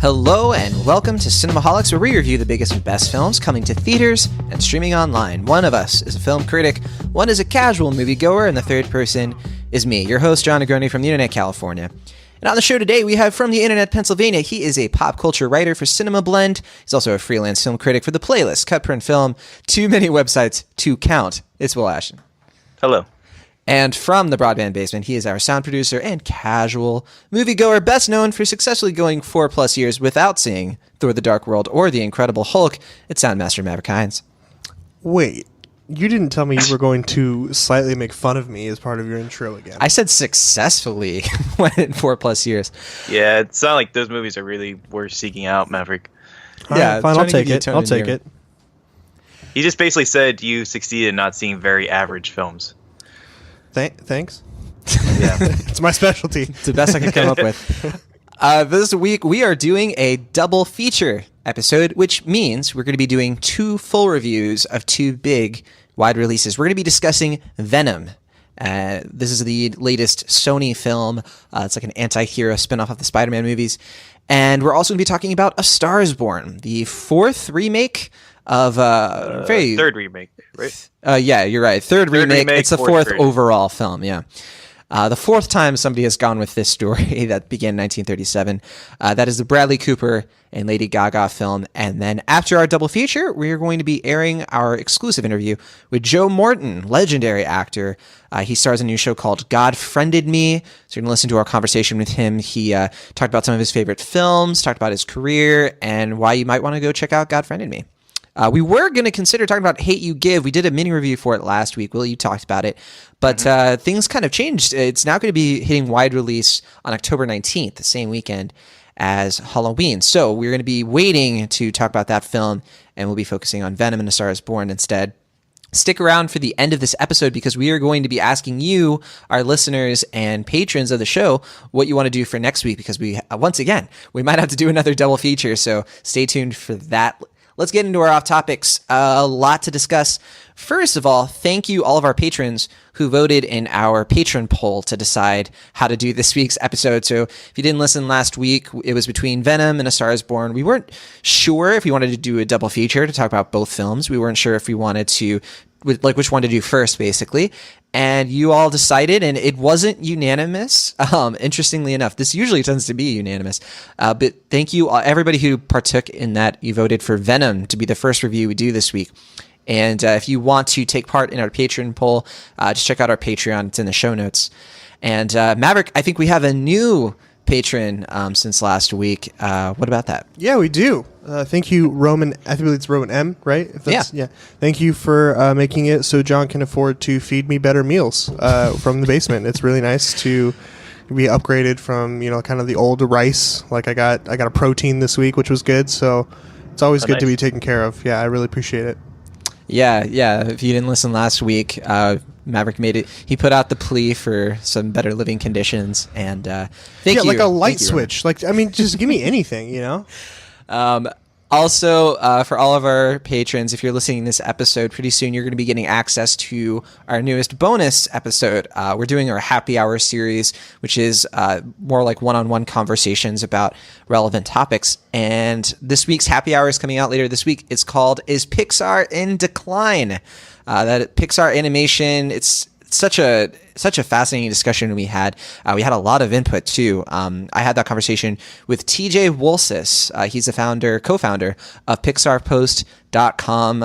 Hello and welcome to Cinemaholics, where we review the biggest and best films coming to theaters and streaming online. One of us is a film critic, one is a casual moviegoer, and the third person is me, your host, John Negroni from the Internet, California. And on the show today, we have from the Internet, Pennsylvania. He is a pop culture writer for Cinema Blend. He's also a freelance film critic for The Playlist, Cut Print Film, too many websites to count. It's Will Ashton. Hello. And from the Broadband Basement, he is our sound producer and casual moviegoer, best known for successfully going 4+ years without seeing Thor: The Dark World or The Incredible Hulk. It's Soundmaster Maverick Hines. Wait, you didn't tell me you were going to slightly make fun of me as part of your intro again. I said successfully went in 4+ years. Yeah, it's not like those movies are really worth seeking out, Maverick. Yeah, fine, I'll take it. I'll take it. He just basically said you succeeded in not seeing very average films. Thanks. Yeah. It's my specialty. It's the best I could come up with. This week, we are doing a double feature episode, which means we're going to be doing 2 full reviews of 2 big wide releases. We're going to be discussing Venom. This is the latest Sony film. It's like an anti-hero spinoff of the Spider-Man movies. And we're also going to be talking about A Star is Born, the 4th remake of third remake, right? Yeah, you're right. Third remake. It's the 4th version. overall film. Yeah, the 4th time somebody has gone with this story that began in 1937. That is the Bradley Cooper and Lady Gaga film. And then after our double feature, we are going to be airing our exclusive interview with Joe Morton, legendary actor. He stars in a new show called God Friended Me. So you're going to listen to our conversation with him. He talked about some of his favorite films, talked about his career, and why you might want to go check out God Friended Me. We were going to consider talking about Hate You Give. We did a mini review for it last week. Will, you talked about it. But things kind of changed. It's now going to be hitting wide release on October 19th, the same weekend as Halloween. So we're going to be waiting to talk about that film, and we'll be focusing on Venom and A Star is Born instead. Stick around for the end of this episode because we are going to be asking you, our listeners and patrons of the show, what you want to do for next week, because we, once again, we might have to do another double feature. So stay tuned for that. Let's get into our off topics. A lot to discuss. First of all, thank you all of our patrons who voted in our patron poll to decide how to do this week's episode. So if you didn't listen last week, it was between Venom and A Star is Born. We weren't sure if we wanted to do a double feature to talk about both films. We weren't sure if we wanted to, like, which one to do first, basically. And you all decided, and it wasn't unanimous. Interestingly enough, this usually tends to be unanimous. But thank you, everybody who partook in that. You voted for Venom to be the first review we do this week. And if you want to take part in our patron poll, just check out our Patreon. It's in the show notes. And Maverick, I think we have a new patron since last week. What about that? Yeah, we do. Thank you, Roman. I think it's Roman M, right? Yeah. Thank you for making it so John can afford to feed me better meals from the basement. It's really nice to be upgraded from, kind of the old rice. Like I got a protein this week, which was good. So it's always good to be taken care of. Yeah, I really appreciate it. Yeah. If you didn't listen last week, Maverick made it. He put out the plea for some better living conditions, and thank you. Like a light switch. Just give me anything, Also, for all of our patrons, if you're listening to this episode, pretty soon you're going to be getting access to our newest bonus episode. We're doing our happy hour series, which is more like one-on-one conversations about relevant topics. And this week's happy hour is coming out later this week. It's called "Is Pixar in Decline?" That Pixar animation. It's such a fascinating discussion we had. We had a lot of input too. I had that conversation with TJ Wolsis. He's the co-founder of PixarPost.com.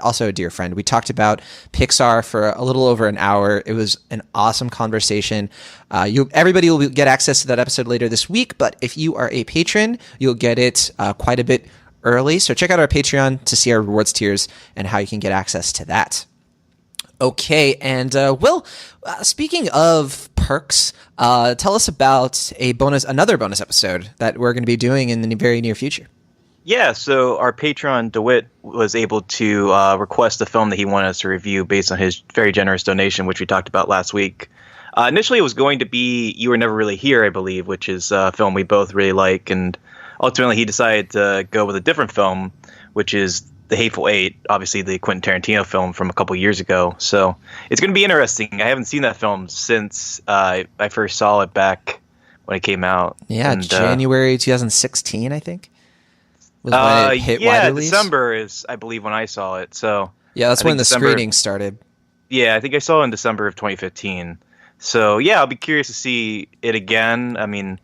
Also a dear friend. We talked about Pixar for a little over an hour. It was an awesome conversation. Everybody will get access to that episode later this week, but if you are a patron, you'll get it quite a bit early. So check out our Patreon to see our rewards tiers and how you can get access to that. Okay, and Will, speaking of perks, tell us about another bonus episode that we're going to be doing in the very near future. Yeah, so our patron DeWitt was able to request a film that he wanted us to review based on his very generous donation, which we talked about last week. Initially, it was going to be You Were Never Really Here, I believe, which is a film we both really like, and ultimately he decided to go with a different film, which is The Hateful Eight, obviously the Quentin Tarantino film from a couple years ago. So it's going to be interesting. I haven't seen that film since I first saw it back when it came out. Yeah, And, January 2016, I think, was when it hit wide release. December is, I believe, when I saw it. So yeah, that's I when think the December, screening started. Yeah, I think I saw it in December of 2015. So yeah, I'll be curious to see it again. I mean,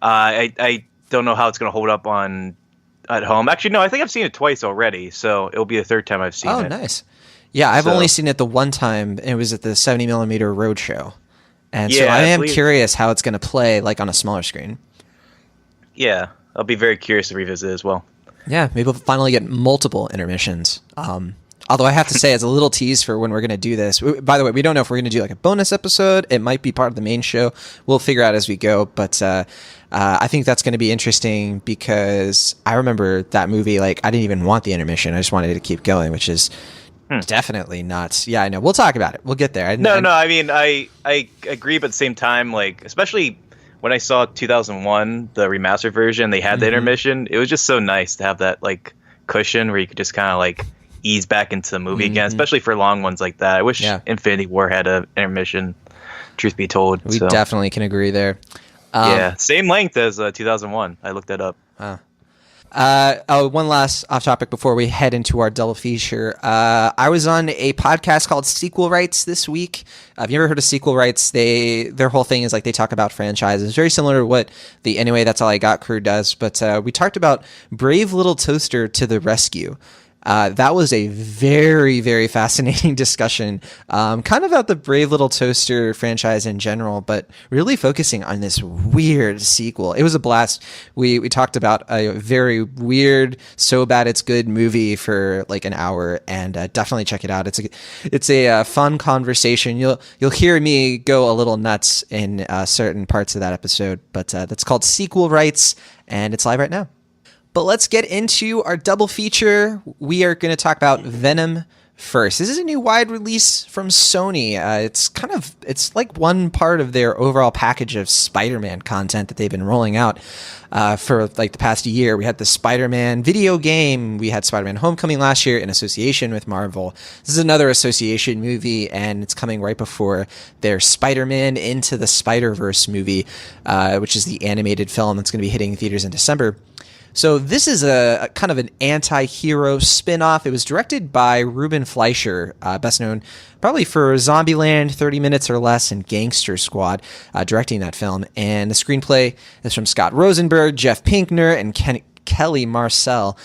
I don't know how it's going to hold up at home. Actually, no, I think I've seen it twice already, so it'll be the third time I've seen it. Oh, nice. Yeah, I've only seen it the one time, and it was at the 70mm Roadshow. And so I am curious how it's going to play like on a smaller screen. Yeah, I'll be very curious to revisit as well. Yeah, maybe we'll finally get multiple intermissions. Although I have to say, as a little tease for when we're going to do this, by the way, we don't know if we're going to do like a bonus episode. It might be part of the main show. We'll figure out as we go. But I think that's going to be interesting because I remember that movie, like, I didn't even want the intermission. I just wanted it to keep going, which is definitely not. Yeah, I know. We'll talk about it. We'll get there. No, I mean, I agree, but at the same time, like, especially when I saw 2001, the remastered version, they had the intermission. It was just so nice to have that, like, cushion where you could just kind of, like, ease back into the movie again, especially for long ones like that. I wish Infinity War had an intermission, truth be told. We definitely can agree there. Yeah, same length as 2001. I looked that up. One last off topic before we head into our double feature. I was on a podcast called Sequel Rights this week. Have you ever heard of Sequel Rights? Their whole thing is like they talk about franchises, very similar to what the Anyway That's All I Got crew does. But we talked about Brave Little Toaster to the Rescue. That was a very, very fascinating discussion, kind of about the Brave Little Toaster franchise in general, but really focusing on this weird sequel. It was a blast. We talked about a very weird, so bad it's good movie for like an hour, and definitely check it out. It's a fun conversation. You'll hear me go a little nuts in certain parts of that episode, but that's called Sequel Rights, and it's live right now. But let's get into our double feature. We are going to talk about Venom first. This is a new wide release from Sony. It's like one part of their overall package of Spider-Man content that they've been rolling out for like the past year. We had the Spider-Man video game. We had Spider-Man Homecoming last year in association with Marvel. This is another association movie, and it's coming right before their Spider-Man Into the Spider-Verse movie, which is the animated film that's going to be hitting theaters in December. So this is a kind of an anti-hero spin-off. It was directed by Ruben Fleischer, best known probably for Zombieland, 30 Minutes or Less, and Gangster Squad, directing that film. And the screenplay is from Scott Rosenberg, Jeff Pinkner, and Kelly Marcel.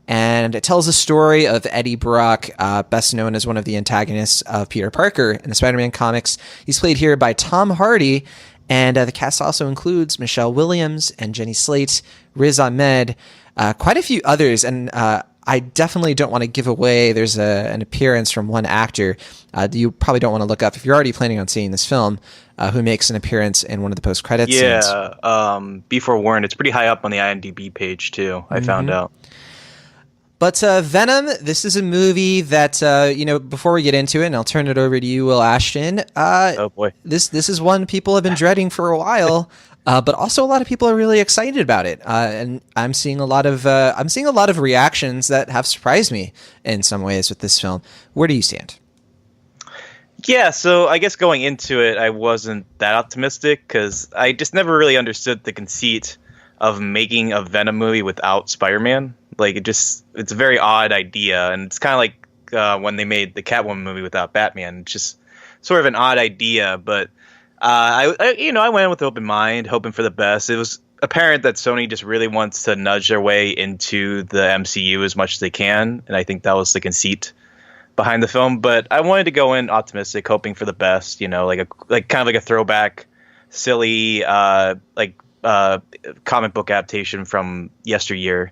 And it tells the story of Eddie Brock, best known as one of the antagonists of Peter Parker in the Spider-Man comics. He's played here by Tom Hardy. And the cast also includes Michelle Williams and Jenny Slate, Riz Ahmed, quite a few others. And I definitely don't want to give away. There's an appearance from one actor you probably don't want to look up if you're already planning on seeing this film, who makes an appearance in one of the post-credits scenes. Yeah, be forewarned. It's pretty high up on the IMDb page, too, I found out. But Venom, this is a movie that, before we get into it, and I'll turn it over to you, Will Ashton. Oh, boy. This is one people have been dreading for a while, but also a lot of people are really excited about it. And I'm seeing a lot of reactions that have surprised me in some ways with this film. Where do you stand? Yeah, so I guess going into it, I wasn't that optimistic because I just never really understood the conceit of making a Venom movie without Spider-Man. Like, it's a very odd idea, and it's kind of like when they made the Catwoman movie without Batman. It's just sort of an odd idea, but I went in with an open mind, hoping for the best. It was apparent that Sony just really wants to nudge their way into the MCU as much as they can, and I think that was the conceit behind the film. But I wanted to go in optimistic, hoping for the best. Kind of like a throwback, silly, comic book adaptation from yesteryear.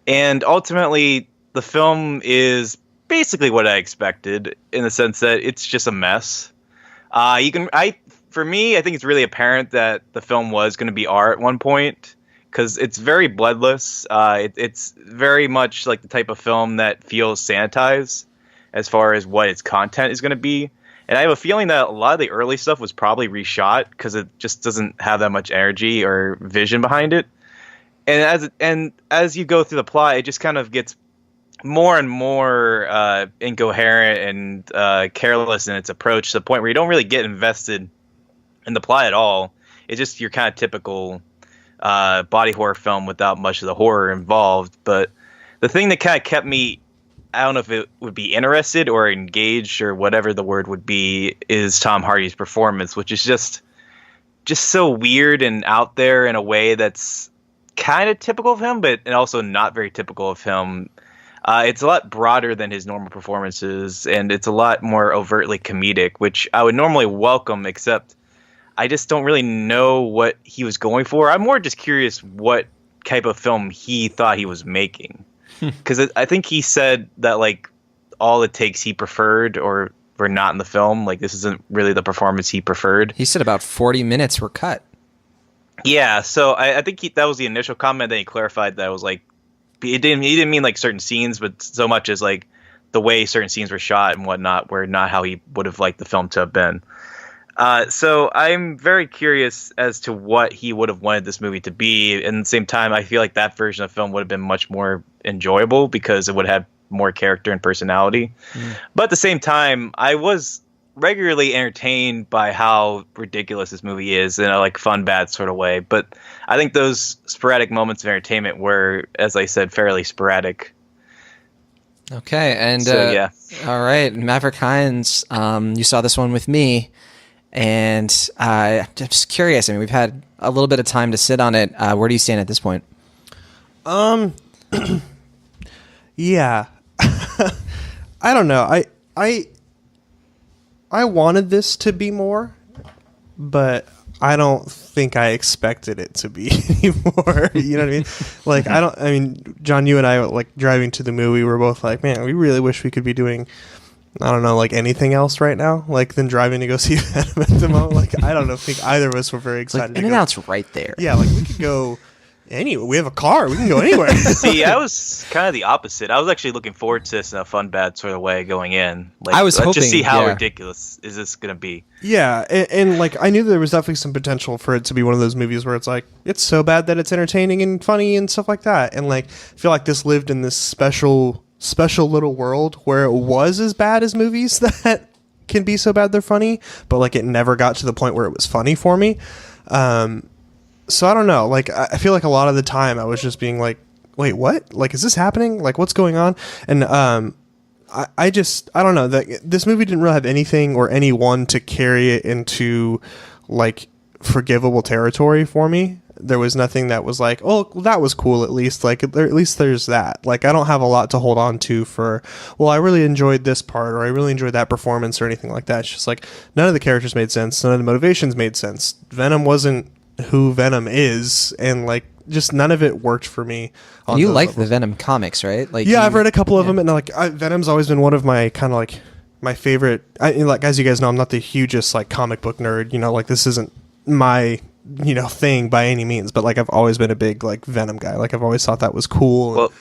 And ultimately, the film is basically what I expected in the sense that it's just a mess. For me, I think it's really apparent that the film was going to be R at one point because it's very bloodless. It's very much like the type of film that feels sanitized as far as what its content is going to be. And I have a feeling that a lot of the early stuff was probably reshot because it just doesn't have that much energy or vision behind it. And as you go through the plot, it just kind of gets more and more incoherent and careless in its approach to the point where you don't really get invested in the plot at all. it's just your kind of typical body horror film without much of the horror involved. But the thing that kind of kept me, I don't know if it would be interested or engaged or whatever the word would be, is Tom Hardy's performance, which is just so weird and out there in a way that's kind of typical of him, but and also not very typical of him. It's a lot broader than his normal performances, and it's a lot more overtly comedic, which I would normally welcome, except I just don't really know what he was going for. I'm more just curious what type of film he thought he was making. Because I think he said that, like, all the takes he preferred or were not in the film. Like, this isn't really the performance he preferred. He said about 40 minutes were cut. Yeah, so I think that was the initial comment. Then he clarified that it was like, he didn't mean like certain scenes, but so much as like the way certain scenes were shot and whatnot were not how he would have liked the film to have been. So I'm very curious as to what he would have wanted this movie to be. And at the same time, I feel like that version of film would have been much more enjoyable because it would have more character and personality. But at the same time, I was regularly entertained by how ridiculous this movie is in a like fun, bad sort of way. But I think those sporadic moments of entertainment were, as I said, fairly sporadic. Okay, and So, yeah. all right, Maverick Hines, you saw this one with me, and I'm just curious. I mean, we've had a little bit of time to sit on it. Where do you stand at this point? Yeah. I don't know. I wanted this to be more, but I don't think I expected it to be anymore. You know what I mean? Like, John, you and I, like, driving to the movie, we're both like, man, we really wish we could be doing, I don't know, like, anything else right now, like, than driving to go see Venom at the moment. Like, I don't know, think either of us were very excited Like, In-N-Out's right there. Yeah, like, we could go anywhere. We have a car. We can go anywhere. See, I was kind of the opposite. I was actually looking forward to this in a fun, bad sort of way going in. Like, I was let's hoping, just see how yeah. ridiculous is this going to be. Yeah, and like, I knew there was definitely some potential for it to be one of those movies where it's like, it's so bad that it's entertaining and funny and stuff like that. And like, I feel like this lived in this special little world where it was as bad as movies that can be so bad they're funny, but like, it never got to the point where it was funny for me. So I don't know. Like, I feel like a lot of the time I was just being like, wait, what? Like, is this happening? Like, what's going on? And I don't know. This movie didn't really have anything or anyone to carry it into, like, forgivable territory for me. There was nothing that was like, oh, that was cool at least. Like, at least there's that. Like, I don't have a lot to hold on to for, well, I really enjoyed this part or I really enjoyed that performance or anything like that. It's just like, none of the characters made sense. None of the motivations made sense. Venom wasn't who Venom is, and like, just none of it worked for me. You like the Venom comics, right? Like, yeah, I've read a couple of them, and like, Venom's always been one of my kind of like my favorite. Like, as you guys know, I'm not the hugest like comic book nerd. You know, like, this isn't my thing by any means, but like, I've always been a big like Venom guy. Like, I've always thought that was cool. Well,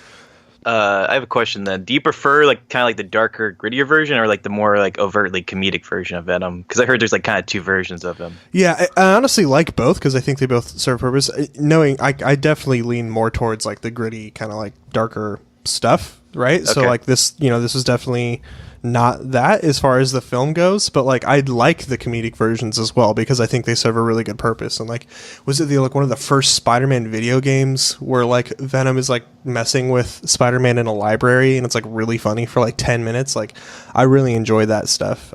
I have a question then. Do you prefer like kind of like the darker, grittier version, or like the more like overtly comedic version of Venom? Because I heard there's like kind of two versions of him. Yeah, I honestly like both because I think they both serve a purpose. Knowing I definitely lean more towards like the gritty kind of like darker stuff, right? Okay. So like this, this is definitely not that as far as the film goes, but like, I like the comedic versions as well because I think they serve a really good purpose. And like, was it one of the first Spider-Man video games where like Venom is like messing with Spider-Man in a library and it's like really funny for like 10 minutes? Like, I really enjoy that stuff.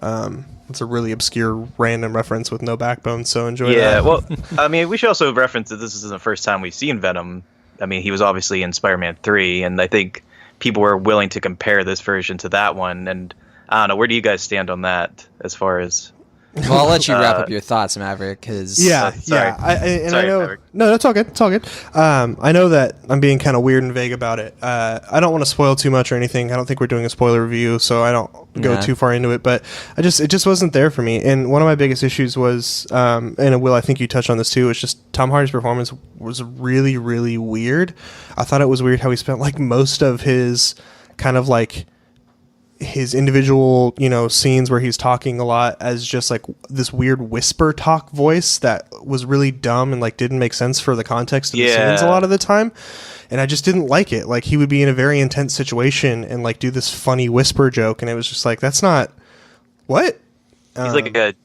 It's a really obscure random reference with no backbone, so enjoy that. Yeah, well, I mean, we should also reference that this isn't the first time we've seen Venom. I mean, he was obviously in Spider-Man 3, and I think people were willing to compare this version to that one. And I don't know, where do you guys stand on that as far as... Well, I'll let you wrap up your thoughts, Maverick, because... Sorry. I know... Maverick. No, that's all good. It's all good. I know that I'm being kind of weird and vague about it. I don't want to spoil too much or anything. I don't think we're doing a spoiler review, so I don't go too far into it. But it just wasn't there for me. And one of my biggest issues was, and Will, I think you touched on this too, is just Tom Hardy's performance was really, really weird. I thought it was weird how he spent like most of his kind of like... his individual, scenes where he's talking a lot as just like this weird whisper talk voice that was really dumb and like didn't make sense for the context of the scenes a lot of the time. And I just didn't like it. Like, he would be in a very intense situation and like do this funny whisper joke. And it was just like, that's not what? He's like a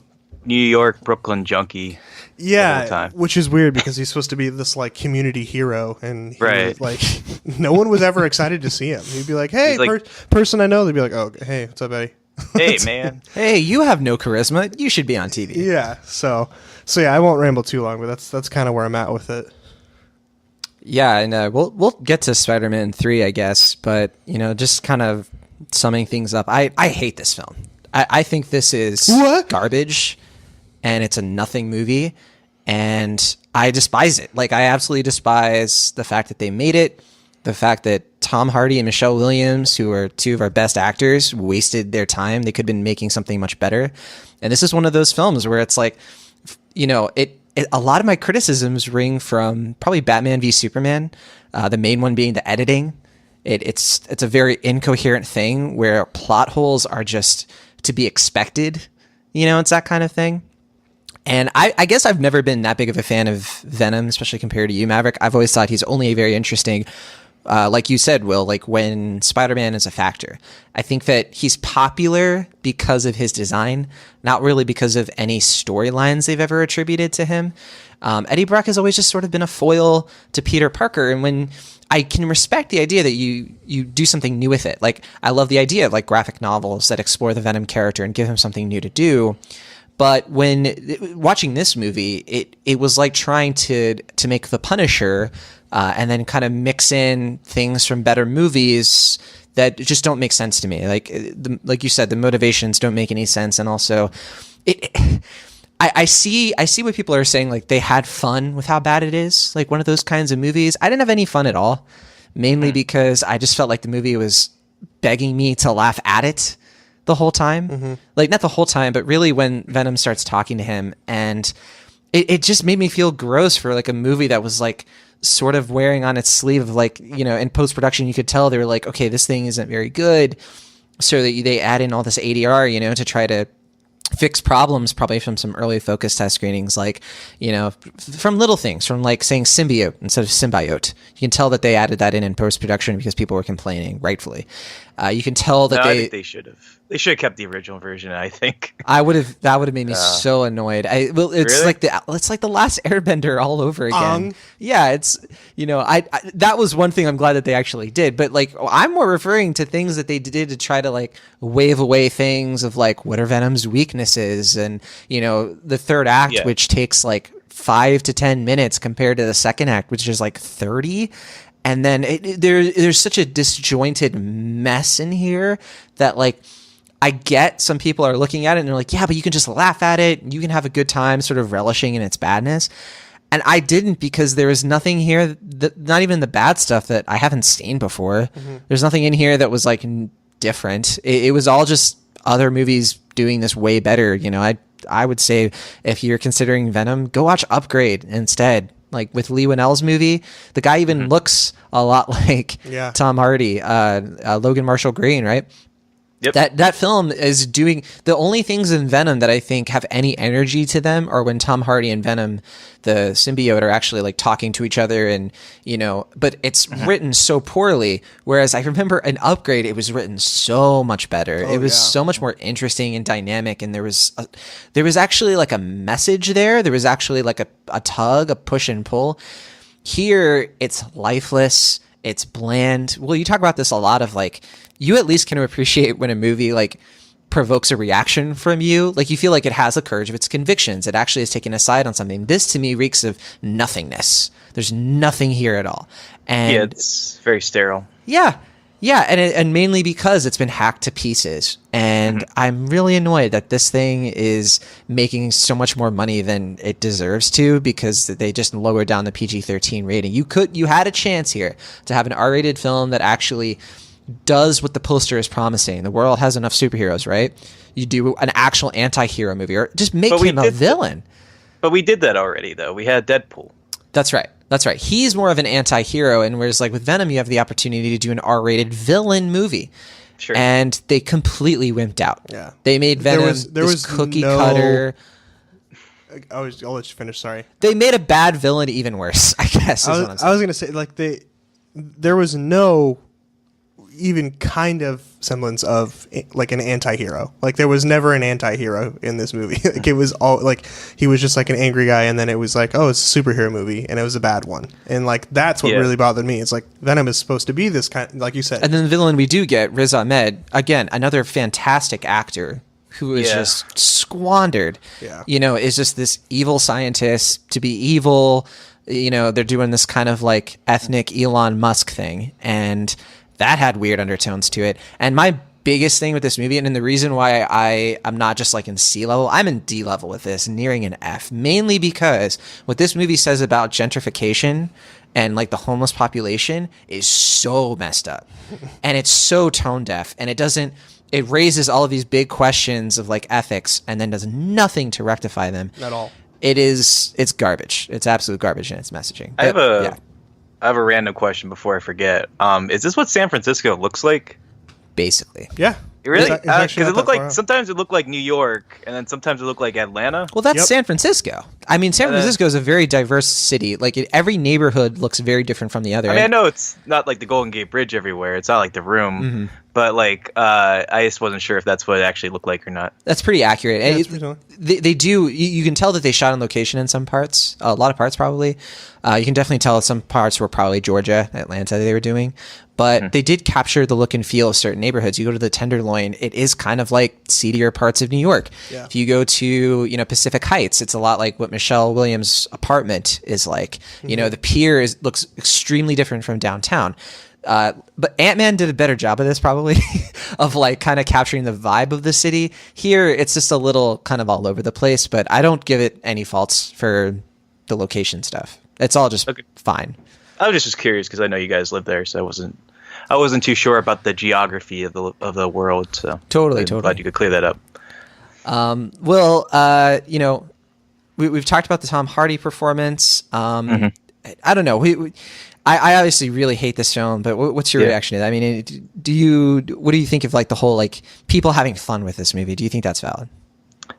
New York, Brooklyn junkie. Yeah, time. which is weird because he's supposed to be this like community hero, and he Right. was, like no one was ever excited to see him. He'd be like, "Hey, He's like- person I know." They'd be like, "Oh, hey, what's up, Eddie?" Hey, man. Hey, you have no charisma. You should be on TV. Yeah. So yeah, I won't ramble too long, but that's kind of where I'm at with it. Yeah, and we'll get to Spider-Man 3, I guess, but just kind of summing things up. I hate this film. I think this is garbage, and it's a nothing movie, and I despise it. Like, I absolutely despise the fact that they made it, the fact that Tom Hardy and Michelle Williams, who are two of our best actors, wasted their time. They could have been making something much better. And this is one of those films where it's like, a lot of my criticisms ring from probably Batman v Superman, the main one being the editing. It's a very incoherent thing where plot holes are just to be expected. It's that kind of thing. And I guess I've never been that big of a fan of Venom, especially compared to you, Maverick. I've always thought he's only very interesting, like you said, Will, like when Spider-Man is a factor. I think that he's popular because of his design, not really because of any storylines they've ever attributed to him. Eddie Brock has always just sort of been a foil to Peter Parker. And when I can respect the idea that you do something new with it. Like, I love the idea of like graphic novels that explore the Venom character and give him something new to do. But when watching this movie, it was like trying to make The Punisher and then kind of mix in things from better movies that just don't make sense to me. Like you said, the motivations don't make any sense, and also I see what people are saying. Like, they had fun with how bad it is. Like, one of those kinds of movies. I didn't have any fun at all, mainly because I just felt like the movie was begging me to laugh at it the whole time. Mm-hmm. Like, not the whole time, but really when Venom starts talking to him, and it just made me feel gross for like a movie that was like sort of wearing on its sleeve of like, in post-production you could tell they were like, okay, this thing isn't very good, so that they add in all this ADR to try to fix problems, probably from some early focus test screenings, like from little things, from like saying symbiote instead of symbiote. You can tell that they added that in post-production because people were complaining, rightfully. You can tell that I think they should have kept the original version. I think that would have made me so annoyed. It's really? like the last Airbender all over again. Yeah, it's I that was one thing I'm glad that they actually did, but like I'm more referring to things that they did to try to like wave away things of like what are Venom's weaknesses, and the third act, which takes like 5 to 10 minutes compared to the second act, which is like 30. And then there's such a disjointed mess in here that like I get some people are looking at it and they're like, yeah, but you can just laugh at it. You can have a good time sort of relishing in its badness. And I didn't, because there was nothing here, not even the bad stuff that I haven't seen before. Mm-hmm. There's nothing in here that was like different. It was all just other movies doing this way better. I would say if you're considering Venom, go watch Upgrade instead. Like with Lee Winnell's movie, the guy even looks a lot like Tom Hardy, Logan Marshall Green, right? Yep. That film is doing the only things in Venom that I think have any energy to them are when Tom Hardy and Venom, the symbiote, are actually like talking to each other, and but it's written so poorly. Whereas I remember in Upgrade, it was written so much better. It was so much more interesting and dynamic, and there was actually like a message there. There was actually like a tug, a push and pull. Here, it's lifeless. It's bland. Well, you talk about this a lot of like, you at least can appreciate when a movie like provokes a reaction from you. Like you feel like it has the courage of its convictions. It actually is taking a side on something. This to me reeks of nothingness. There's nothing here at all. And it's very sterile. Yeah. And mainly because it's been hacked to pieces. And I'm really annoyed that this thing is making so much more money than it deserves to, because they just lowered down the PG-13 rating. You had a chance here to have an R-rated film that actually does what the poster is promising. The world has enough superheroes, right? You do an actual anti-hero movie, or just make him a villain. But we did that already, though. We had Deadpool. That's right. He's more of an anti-hero, and whereas like with Venom, you have the opportunity to do an R-rated villain movie. Sure. And they completely wimped out. Yeah. They made Venom there was cookie cutter. I'll let you finish. Sorry. They made a bad villain even worse, I guess. I was going to say, like, there was no, even kind of semblance of like an anti-hero. Like there was never an anti-hero in this movie. Like it was all like he was just like an angry guy, and then it was like, oh, it's a superhero movie, and it was a bad one. And like that's what really bothered me. It's like Venom is supposed to be this kind, like you said. And then the villain we do get, Riz Ahmed, again, another fantastic actor who is just squandered. Yeah. You know, is just this evil scientist to be evil. You know, they're doing this kind of like ethnic Elon Musk thing, and that had weird undertones to it. And my biggest thing with this movie, and the reason why I'm not just like in C level, I'm in D level with this, nearing an F, mainly because what this movie says about gentrification and like the homeless population is so messed up. And it's so tone deaf, and it raises all of these big questions of like ethics and then does nothing to rectify them. At all. It's garbage. It's absolute garbage in its messaging. I have a random question before I forget. Is this what San Francisco looks like? Basically. Yeah. Really? It's Because it looked like sometimes it looked like New York, and then sometimes it looked like Atlanta. Well, that's San Francisco. I mean, San Francisco is a very diverse city. Like every neighborhood looks very different from the other. I mean, I know it's not like the Golden Gate Bridge everywhere. It's not like the Room, but like I just wasn't sure if that's what it actually looked like or not. That's pretty accurate. Yeah, They do. You can tell that they shot on location in some parts. A lot of parts, probably. You can definitely tell some parts were probably Georgia, Atlanta. They were doing. But they did capture the look and feel of certain neighborhoods. You go to the Tenderloin, it is kind of like seedier parts of New York. Yeah. If you go to, Pacific Heights, it's a lot like what Michelle Williams' apartment is like. The pier looks extremely different from downtown. But Ant-Man did a better job of this probably of like kind of capturing the vibe of the city. Here, it's just a little kind of all over the place, but I don't give it any faults for the location stuff. It's all just fine. I was just curious because I know you guys live there, so I wasn't too sure about the geography of the world. So totally. Glad you could clear that up. We've talked about the Tom Hardy performance. I don't know. I obviously really hate this film, but what's your reaction to that? I mean, what do you think of like the whole like people having fun with this movie? Do you think that's valid?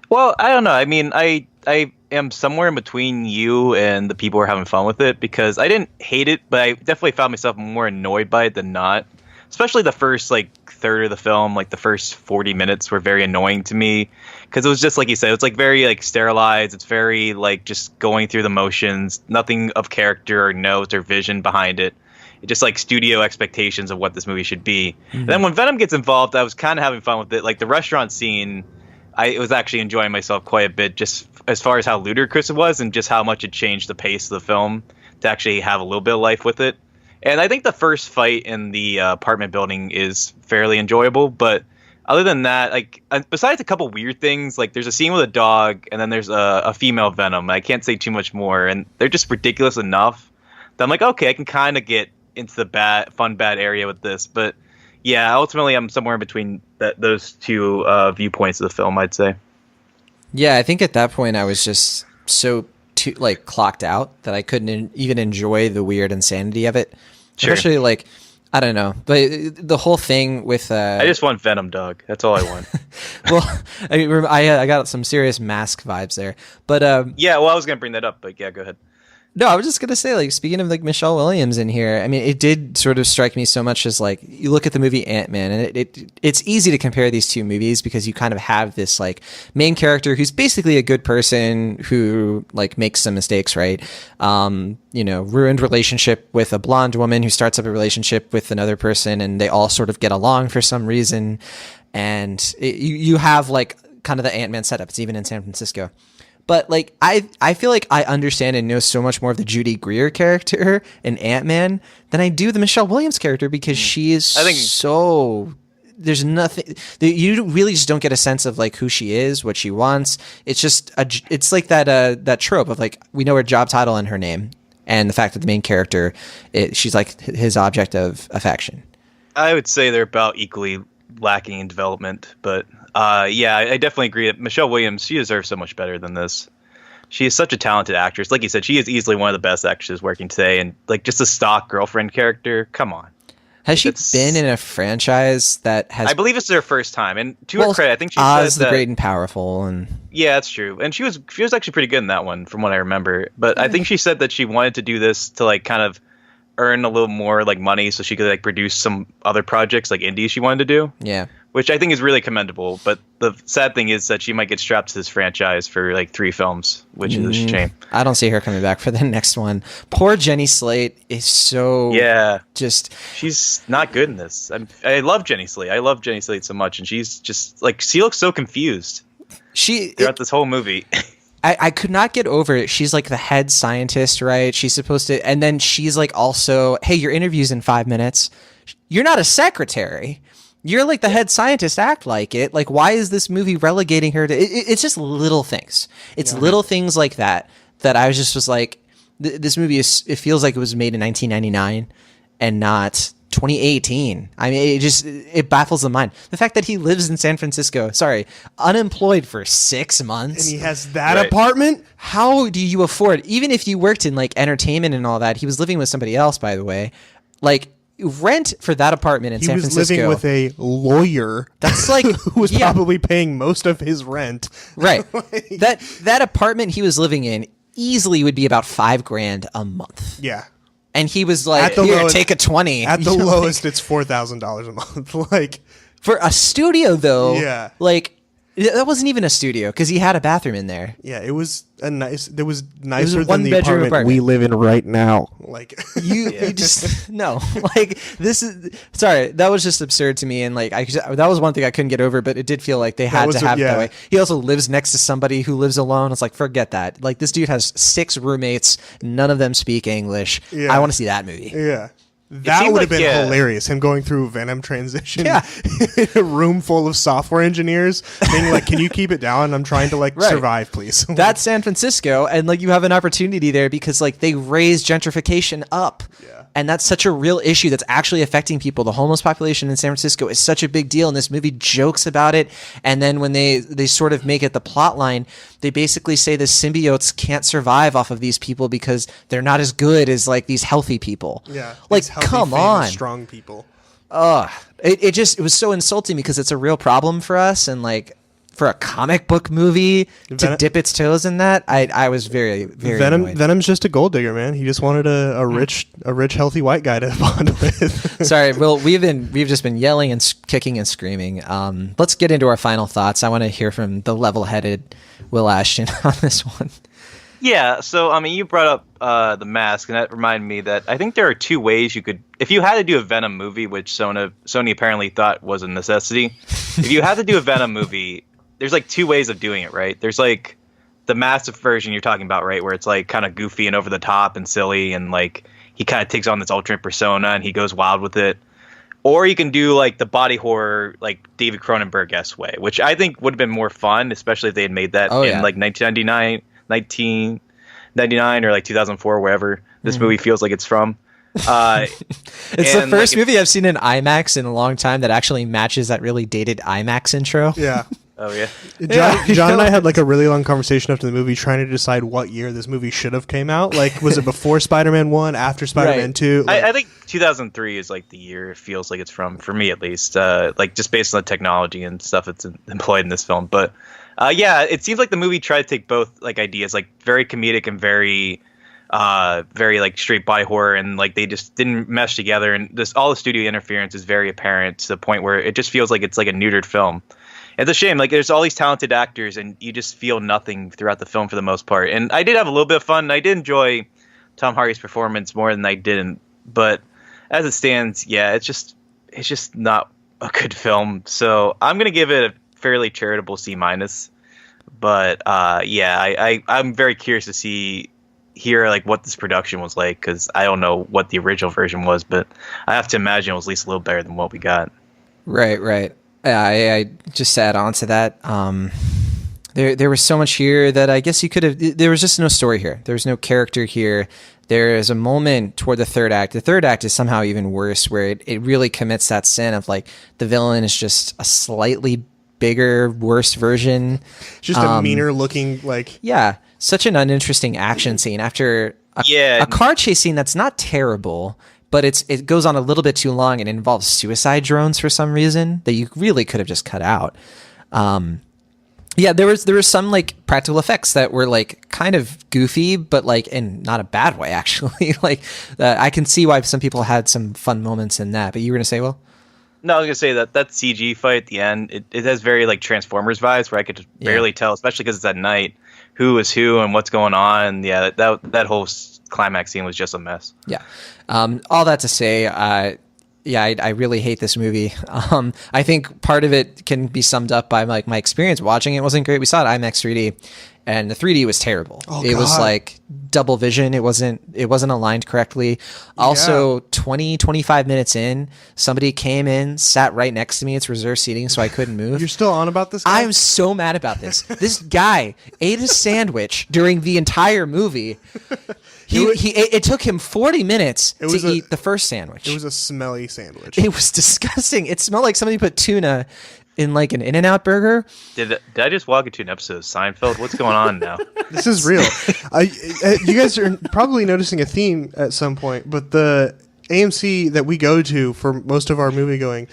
Well, I don't know. I mean, I am somewhere in between you and the people who are having fun with it because I didn't hate it, but I definitely found myself more annoyed by it than not. Especially the first like third of the film, like the first 40 minutes were very annoying to me because it was just like you said, it's like very like sterilized. It's very like just going through the motions, nothing of character or note or vision behind it. It's just like studio expectations of what this movie should be. And then when Venom gets involved, I was kind of having fun with it. Like the restaurant scene, I was actually enjoying myself quite a bit just as far as how ludicrous it was and just how much it changed the pace of the film to actually have a little bit of life with it. And I think the first fight in the apartment building is fairly enjoyable, but other than that, like besides a couple weird things, like there's a scene with a dog and then there's a female Venom. I can't say too much more, and they're just ridiculous enough that I'm like, okay, I can kind of get into the bad area with this. But yeah, ultimately I'm somewhere in between those two viewpoints of the film, I'd say. Yeah, I think at that point I was just so clocked out that I couldn't even enjoy the weird insanity of it. Sure. Especially like, I don't know, but the whole thing with I just want Venom dog. That's all I want. Well, I got some serious Mask vibes there, but yeah. Well, I was gonna bring that up, but yeah, go ahead. No, I was just gonna say, like, speaking of like Michelle Williams in here, I mean, it did sort of strike me so much as like you look at the movie Ant-Man, and it's easy to compare these two movies because you kind of have this like main character who's basically a good person who like makes some mistakes, right? Ruined relationship with a blonde woman who starts up a relationship with another person, and they all sort of get along for some reason, and you have like kind of the Ant-Man setup. It's even in San Francisco. But like I feel like I understand and know so much more of the Judy Greer character in Ant-Man than I do the Michelle Williams character because she is there's nothing you really just don't get a sense of like who she is, what she wants. It's just it's like that trope of like we know her job title and her name and the fact that the main character she's like his object of affection. I would say they're about equally lacking in development, but yeah, I definitely agree that Michelle Williams, she deserves so much better than this. She is such a talented actress. Like you said, she is easily one of the best actresses working today, and like just a stock girlfriend character, come on. Has she been in a franchise that has... I believe it's their first time, and to her credit, I think she Oz said the Great and Powerful, and... Yeah, that's true. And she was actually pretty good in that one, from what I remember. But I think she said that she wanted to do this to like kind of earn a little more like money so she could like produce some other projects like indies she wanted to do. Yeah. Which I think is really commendable. But the sad thing is that she might get strapped to this franchise for like 3 films, which is a shame. I don't see her coming back for the next one. Poor Jenny Slate is so just she's not good in this. I love Jenny Slate. I love Jenny Slate so much, and she's just like she looks so confused throughout this whole movie. I could not get over it. She's like the head scientist, right? She's supposed to, and then she's like also, hey, your interview's in 5 minutes. You're not a secretary. You're like the head scientist. Act like it. Like, why is this movie relegating her to? It's just little things. It's little things like that I was like, this movie it feels like it was made in 1999 and not 2018. I mean, it baffles the mind. The fact that he lives in San Francisco, unemployed for 6 months, and he has that apartment. How do you afford? Even if you worked in like entertainment and all that, he was living with somebody else, by the way. Like, rent for that apartment in San Francisco. He was living with a lawyer. That's like who was probably paying most of his rent. Right. That apartment he was living in easily would be about $5,000 a month. Yeah. And he was like, "Here, take a 20." At the lowest, it's $4,000 a month. Like, for a studio, though. Yeah. Like, that wasn't even a studio because he had a bathroom in there. Yeah, it was nicer than the apartment we live in right now. Like, you just no. Like, this is that was just absurd to me, and like that was one thing I couldn't get over. But it did feel like they had to have it that way. He also lives next to somebody who lives alone. It's like, forget that. Like, this dude has 6 roommates. None of them speak English. Yeah. I want to see that movie. Yeah. That would have been hilarious. Him going through Venom transition in a room full of software engineers, being like, "Can you keep it down? I'm trying to survive, please." That's San Francisco, and like you have an opportunity there because like they raise gentrification up. Yeah. And that's such a real issue that's actually affecting people. The homeless population in San Francisco is such a big deal, and this movie jokes about it. And then when they sort of make it the plot line, they basically say the symbiotes can't survive off of these people because they're not as good as like these healthy people. Yeah, like healthy, come on, strong people. It was so insulting because it's a real problem for us, and like for a comic book movie to dip its toes in that, I was very, very annoyed. Venom's just a gold digger, man. He just wanted a rich, healthy white guy to bond with. Sorry, Will. We've just been yelling and kicking and screaming. Let's get into our final thoughts. I want to hear from the level-headed Will Ashton on this one. Yeah, so I mean, you brought up the mask, and that reminded me that I think there are 2 ways you could, if you had to do a Venom movie, which Sony apparently thought was a necessity. If you had to do a Venom movie, there's like 2 ways of doing it, right? There's like the massive version you're talking about, right, where it's like kind of goofy and over the top and silly, and like he kind of takes on this alternate persona and he goes wild with it. Or you can do like the body horror, like David Cronenberg-esque way, which I think would have been more fun, especially if they had made that in like 1999 or like 2004, wherever this movie feels like it's from. It's the first movie I've seen in IMAX in a long time that actually matches that really dated IMAX intro. Yeah. Oh yeah. John and I had like a really long conversation after the movie trying to decide what year this movie should have came out. Like, was it before Spider-Man 1, after Spider-Man 2? Like, I think 2003 is like the year it feels like it's from, for me at least. Like just based on the technology and stuff that's employed in this film. But yeah, it seems like the movie tried to take both like ideas, like very comedic and very like straight body horror, and like they just didn't mesh together, and this all the studio interference is very apparent to the point where it just feels like it's like a neutered film. It's a shame. Like, there's all these talented actors, and you just feel nothing throughout the film for the most part. And I did have a little bit of fun. I did enjoy Tom Hardy's performance more than I didn't. But as it stands, yeah, it's just not a good film. So I'm gonna give it a fairly charitable C-. But yeah, I'm very curious to hear like what this production was like, because I don't know what the original version was, but I have to imagine it was at least a little better than what we got. Right. I just add on to that. There was so much here that I guess you could have. There was just no story here. There was no character here. There is a moment toward the third act. The third act is somehow even worse, where it really commits that sin of like the villain is just a slightly bigger, worse version. Just a meaner looking, like, yeah, such an uninteresting action scene after a car chase scene that's not terrible. But it goes on a little bit too long and involves suicide drones for some reason that you really could have just cut out. Yeah, there was some like practical effects that were like kind of goofy, but like in not a bad way actually. Like I can see why some people had some fun moments in that. But you were gonna say, well, No, I was gonna say that CG fight at the end, it has very like Transformers vibes, where I could just barely tell, especially because it's at night, who is who and what's going on. Yeah, that whole climax scene was just a mess. Yeah. All that to say, I really hate this movie. I think part of it can be summed up by like my experience watching it wasn't great. We saw it IMAX 3D, and the 3D was terrible. It was like double vision. It wasn't aligned correctly. Also, 25 minutes in, somebody came in, sat right next to me. It's reserved seating, so I couldn't move. You're still on about this guy? I'm so mad about this. This guy ate a sandwich during the entire movie. It took him 40 minutes to eat the first sandwich. It was a smelly sandwich. It was disgusting. It smelled like somebody put tuna in like an In-N-Out burger. Did I just walk into an episode of Seinfeld? What's going on now? This is real. You guys are probably noticing a theme at some point, but the AMC that we go to for most of our movie going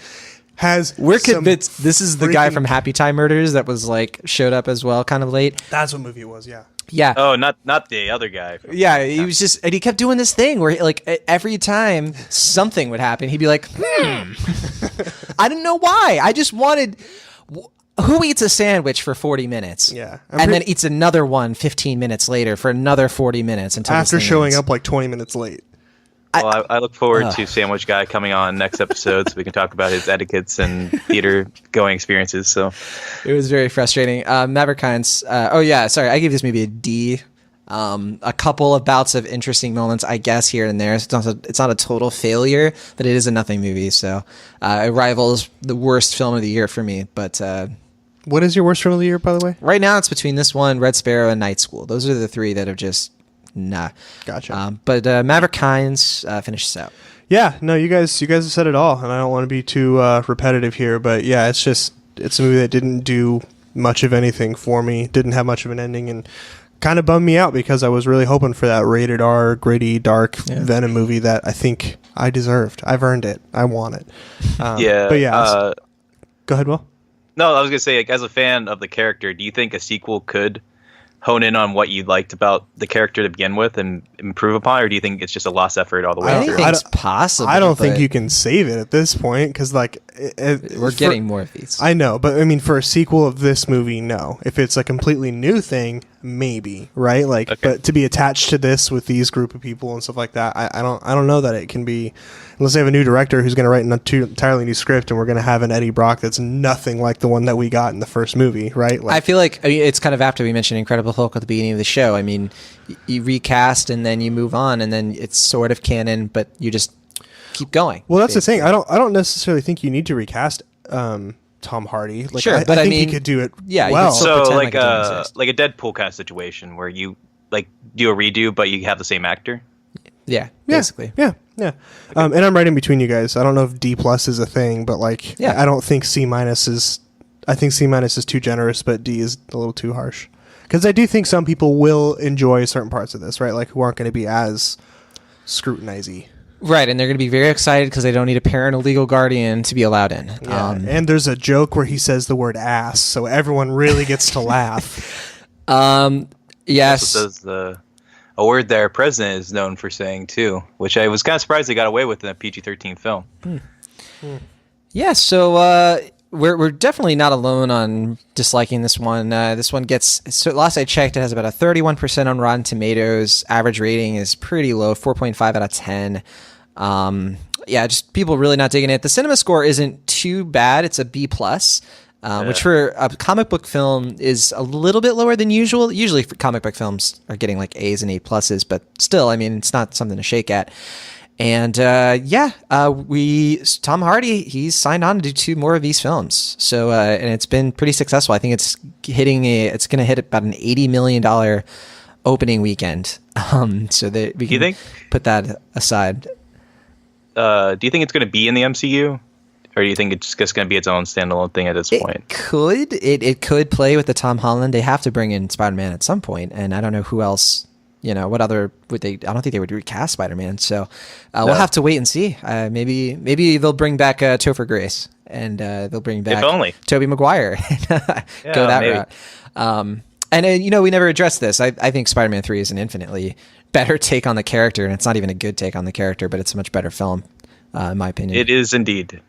we're convinced this is the guy from Happy Time Murders that was like showed up as well kind of late. That's what movie it was, yeah. Yeah. Oh, not the other guy. Yeah, he was just, and he kept doing this thing where like every time something would happen, he'd be like, I didn't know why. I just wanted, who eats a sandwich for 40 minutes? Yeah. Then eats another one 15 minutes later for another 40 minutes until after showing up like 20 minutes late. Well, I look forward to Sandwich Guy coming on next episode so we can talk about his etiquettes and theater going experiences. So it was very frustrating. Maverick Hines. I gave this movie a D. A couple of bouts of interesting moments, I guess, here and there. It's not a total failure, but it is a nothing movie. So it rivals the worst film of the year for me. But what is your worst film of the year, by the way? Right now, it's between this one, Red Sparrow, and Night School. Those are the three that have just. Nah. Gotcha. But Maverick Hines finishes out. Yeah, no, you guys have said it all, and I don't want to be too repetitive here, but yeah, it's a movie that didn't do much of anything for me, didn't have much of an ending, and kind of bummed me out because I was really hoping for that rated R, gritty, dark Venom movie that I think I deserved. I've earned it. I want it. But yeah, go ahead, Will. No, I was gonna say, like, as a fan of the character, do you think a sequel could hone in on what you liked about the character to begin with and improve upon, or do you think it's just a lost effort all the way through? It's possible. I don't think you can save it at this point because, like, we're getting more of these. I know, but I mean, for a sequel of this movie, no. If it's a completely new thing, maybe, right? Like, okay. But to be attached to this with these group of people and stuff like that, I don't know that it can be. Unless they have a new director who's going to write an entirely new script, and we're going to have an Eddie Brock that's nothing like the one that we got in the first movie, right? Like, I feel like it's kind of after we mentioned Incredible Hulk at the beginning of the show. I mean, you recast and then you move on, and then it's sort of canon, but you just keep going. Well, that's basically the thing. I don't necessarily think you need to recast Tom Hardy. Like, sure, but I think he could do it. Yeah, well. So like a Deadpool kind of situation where you like do a redo, but you have the same actor. Yeah, basically. Yeah. Okay. And I'm right in between you guys. I don't know if D+ is a thing, but like, I don't think C- is. I think C- is too generous, but D is a little too harsh. Because I do think some people will enjoy certain parts of this, right? Like, who aren't going to be as scrutinizing. Right, and they're going to be very excited because they don't need a parent or legal guardian to be allowed in. Yeah, and there's a joke where he says the word ass, so everyone really gets to laugh. Yes. A word that our president is known for saying, too, which I was kind of surprised they got away with in a PG-13 film. Yeah, so we're definitely not alone on disliking this one. This one gets, so last I checked, it has about a 31% on Rotten Tomatoes. Average rating is pretty low, 4.5 out of 10. Just people really not digging it. The cinema score isn't too bad. It's a B+. Which for a comic book film is a little bit lower than usual. Usually for comic book films are getting like A's and A+, but still, I mean, it's not something to shake at. And Tom Hardy, he's signed on to do 2 more of these films. So and it's been pretty successful. I think it's going to hit about an $80 million opening weekend. So that we can put that aside. Do you think it's going to be in the MCU? Or do you think it's just going to be its own standalone thing at this point? It could play with the Tom Holland. They have to bring in Spider-Man at some point, and I don't know who else. What other would they? I don't think they would recast Spider-Man. So we'll have to wait and see. Maybe they'll bring back Topher Grace and they'll bring back only. Tobey Maguire. Go that maybe. route. We never addressed this. I think Spider-Man 3 is an infinitely better take on the character, and it's not even a good take on the character, but it's a much better film, in my opinion. It is indeed.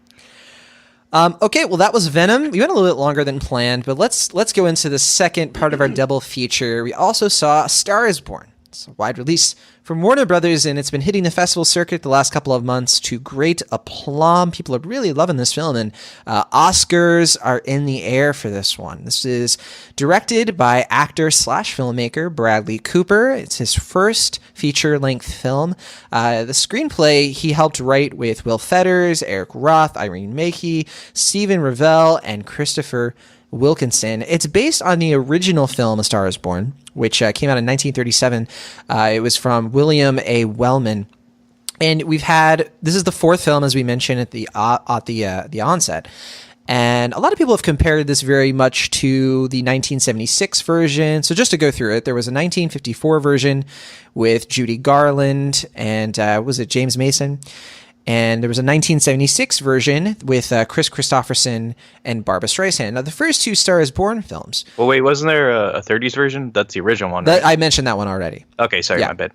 Okay, well, that was Venom. We went a little bit longer than planned, but let's go into the second part of our double feature. We also saw A Star Is Born. It's a wide release from Warner Brothers, and it's been hitting the festival circuit the last couple of months to great aplomb. People are really loving this film, and Oscars are in the air for this one. This is directed by actor/filmmaker Bradley Cooper. It's his first feature-length film. The screenplay he helped write with Will Fetters, Eric Roth, Irene Makey, Stephen Revell, and Christopher Wilkinson. It's based on the original film A Star Is Born, which came out in 1937. It was from William A. Wellman. And this is the fourth film, as we mentioned at the onset. And a lot of people have compared this very much to the 1976 version. So just to go through it, there was a 1954 version with Judy Garland and was it James Mason? And there was a 1976 version with Chris Christopherson and Barbra Streisand. Now, the first two Star Is Born films. Well, wait, wasn't there a 30s version? That's the original one, right? I mentioned that one already. Okay, sorry, my bad.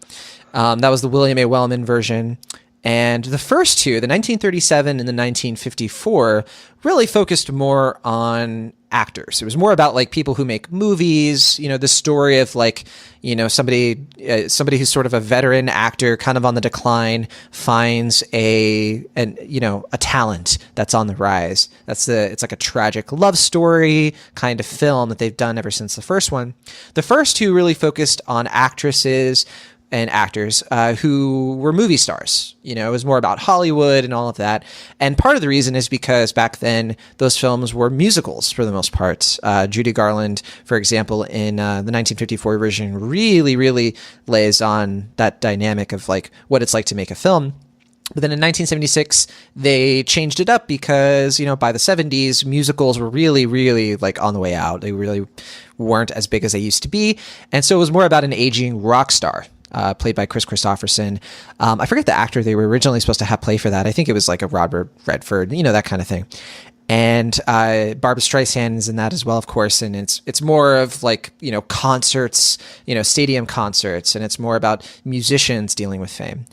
That was the William A. Wellman version. And the first two, the 1937 and the 1954, really focused more on actors. It was more about like people who make movies, the story of like, somebody who's sort of a veteran actor kind of on the decline finds a talent that's on the rise. It's like a tragic love story kind of film that they've done ever since the first one. The first two really focused on actresses and actors who were movie stars. It was more about Hollywood and all of that. And part of the reason is because back then those films were musicals for the most part. Judy Garland, for example, in the 1954 version really, really lays on that dynamic of like what it's like to make a film. But then in 1976, they changed it up because, by the 70s, musicals were really, really like on the way out. They really weren't as big as they used to be. And so it was more about an aging rock star. Played by Chris Christopherson. I forget the actor they were originally supposed to have play for that. I think it was like a Robert Redford, that kind of thing. And Barbra Streisand is in that as well, of course. And it's more of like, concerts, stadium concerts. And it's more about musicians dealing with fame.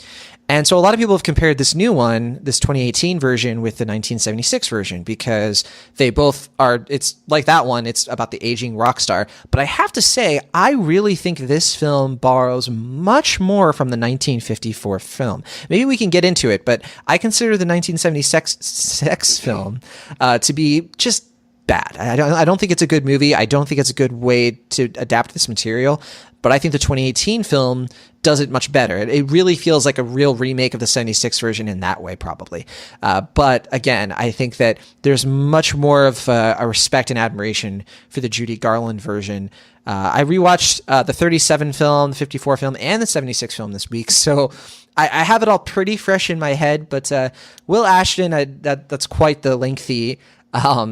And so a lot of people have compared this new one, this 2018 version, with the 1976 version because they both are, it's like that one, it's about the aging rock star. But I have to say, I really think this film borrows much more from the 1954 film. Maybe we can get into it, but I consider the 1976 film to be just bad. I don't think it's a good movie. I don't think it's a good way to adapt this material. But I think the 2018 film does it much better. It really feels like a real remake of the 76 version in that way, probably. But again, I think that there's much more of a respect and admiration for the Judy Garland version. I rewatched the 37 film, the 54 film, and the 76 film this week. So I have it all pretty fresh in my head. But Will Ashton, that's quite the lengthy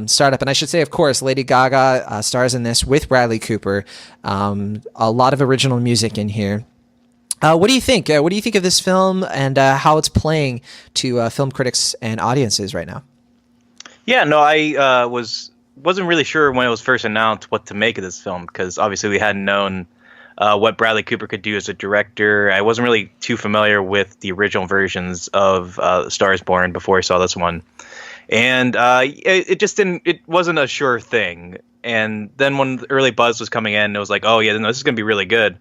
startup. And I should say, of course, Lady Gaga stars in this with Bradley Cooper. A lot of original music in here. What do you think? What do you think of this film and how it's playing to film critics and audiences right now? Yeah, no, I wasn't really sure when it was first announced what to make of this film because obviously we hadn't known what Bradley Cooper could do as a director. I wasn't really too familiar with the original versions of Star Is Born before I saw this one. And it wasn't a sure thing. And then when the early buzz was coming in, it was like, oh yeah, no, this is going to be really good.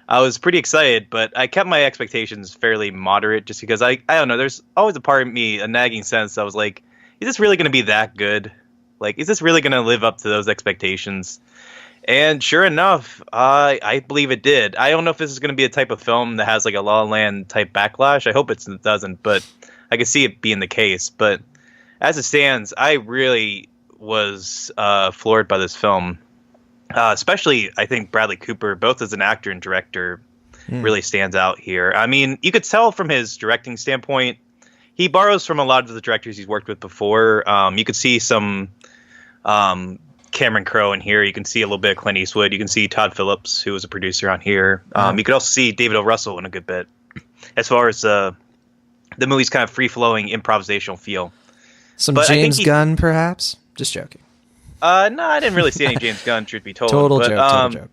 I was pretty excited, but I kept my expectations fairly moderate just because I don't know, there's always a part of me, a nagging sense. I was like, is this really going to be that good? Like, is this really going to live up to those expectations? And sure enough, I believe it did. I don't know if this is going to be a type of film that has like a La La Land type backlash. I hope it doesn't, but I can see it being the case. But as it stands, I really was floored by this film. Especially, I think Bradley Cooper, both as an actor and director, really stands out here. I mean, you could tell from his directing standpoint, he borrows from a lot of the directors he's worked with before. You could see some Cameron Crowe in here. You can see a little bit of Clint Eastwood. You can see Todd Phillips, who was a producer on here. You could also see David O. Russell in a good bit, as far as the movie's kind of free-flowing improvisational feel. Some But I think James Gunn, perhaps? Just joking. No, I didn't really see any James Gunn, truth be told. Total but, joke.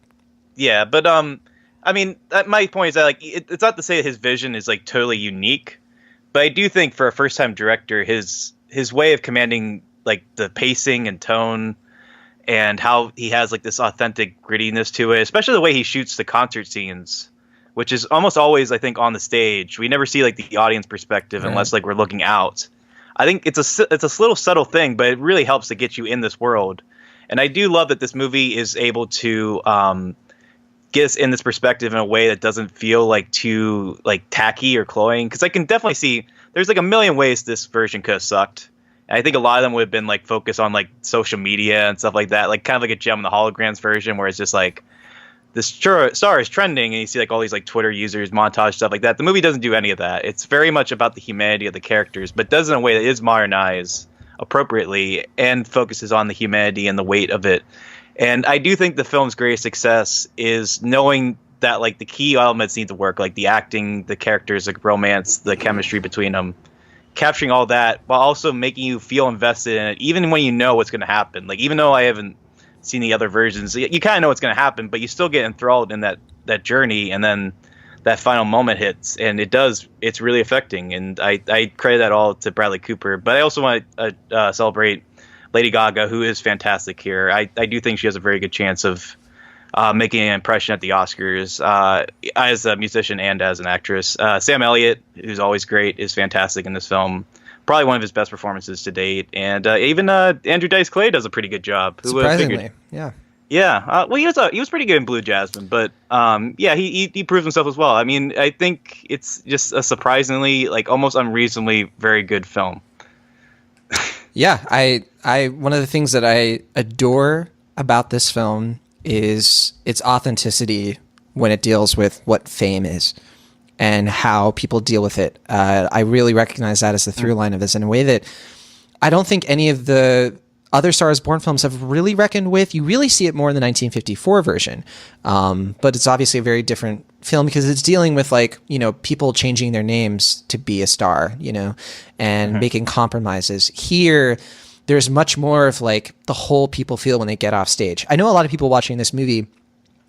Yeah, but I mean, my point is that like it's not to say that his vision is like totally unique, but I do think for a first-time director, his way of commanding like the pacing and tone, and how he has like this authentic grittiness to it, especially the way he shoots the concert scenes, which is almost always, I think, on the stage. We never see like the audience perspective unless like we're looking out. I think it's a little subtle thing, but it really helps to get you in this world. And I do love that this movie is able to get us in this perspective in a way that doesn't feel like too like tacky or cloying. Because I can definitely see there's like a million ways this version could have sucked. And I think a lot of them would have been like focused on like social media and stuff like that, like kind of like a Gem and the Holograms version, where it's just like the star is trending and you see like all these like Twitter users, montage, stuff like that. The movie doesn't do any of that. It's very much about the humanity of the characters, but does it in a way that is modernized appropriately and focuses on the humanity and the weight of it. And I do think the film's greatest success is knowing that like the key elements need to work, like the acting, the characters, like romance, the chemistry between them, capturing all that while also making you feel invested in it, even when you know what's going to happen. Like, even though I haven't seen the other versions, you kind of know what's going to happen, but you still get enthralled in that journey, and then that final moment hits, and it's really affecting. And I credit that all to Bradley Cooper, but I also want to celebrate Lady Gaga, who is fantastic here. I do think she has a very good chance of making an impression at the Oscars as a musician and as an actress. Sam Elliott, who's always great, is fantastic in this film. Probably one of his best performances to date. And even Andrew Dice Clay does a pretty good job. Surprisingly, yeah. Yeah, well, he was pretty good in Blue Jasmine, but yeah, he proves himself as well. I mean, I think it's just a surprisingly, like, almost unreasonably very good film. Yeah, I one of the things that I adore about this film is its authenticity when it deals with what fame is and how people deal with it. I really recognize that as the through line of this in a way that I don't think any of the other Star is Born films have really reckoned with. You really see it more in the 1954 version. But it's obviously a very different film because it's dealing with, like, you know, people changing their names to be a star, you know, and making compromises. Here, there's much more of like the whole people feel when they get off stage. I know a lot of people watching this movie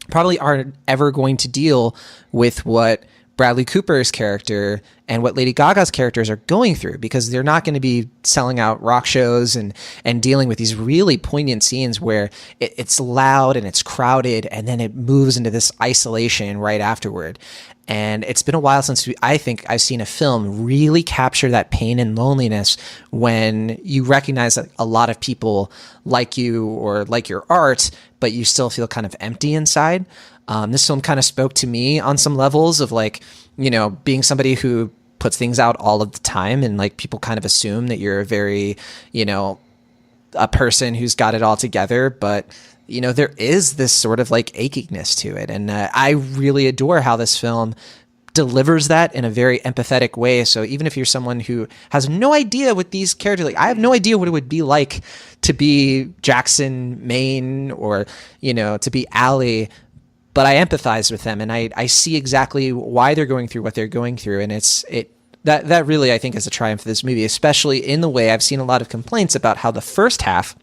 probably aren't ever going to deal with what Bradley Cooper's character and what Lady Gaga's characters are going through, because they're not going to be selling out rock shows and dealing with these really poignant scenes where it's loud and it's crowded and then it moves into this isolation right afterward. And it's been a while since I think I've seen a film really capture that pain and loneliness when you recognize that a lot of people like you or like your art, but you still feel kind of empty inside. This film kind of spoke to me on some levels of, like, you know, being somebody who puts things out all of the time and like people kind of assume that you're a very, you know, a person who's got it all together, but you know, there is this sort of like achiness to it. And I really adore how this film delivers that in a very empathetic way. So even if you're someone who has no idea what these characters, like, I have no idea what it would be like to be Jackson Maine or, you know, to be Allie, but I empathize with them and I see exactly why they're going through what they're going through. And that really, I think, is a triumph for this movie, especially in the way I've seen a lot of complaints about how the first half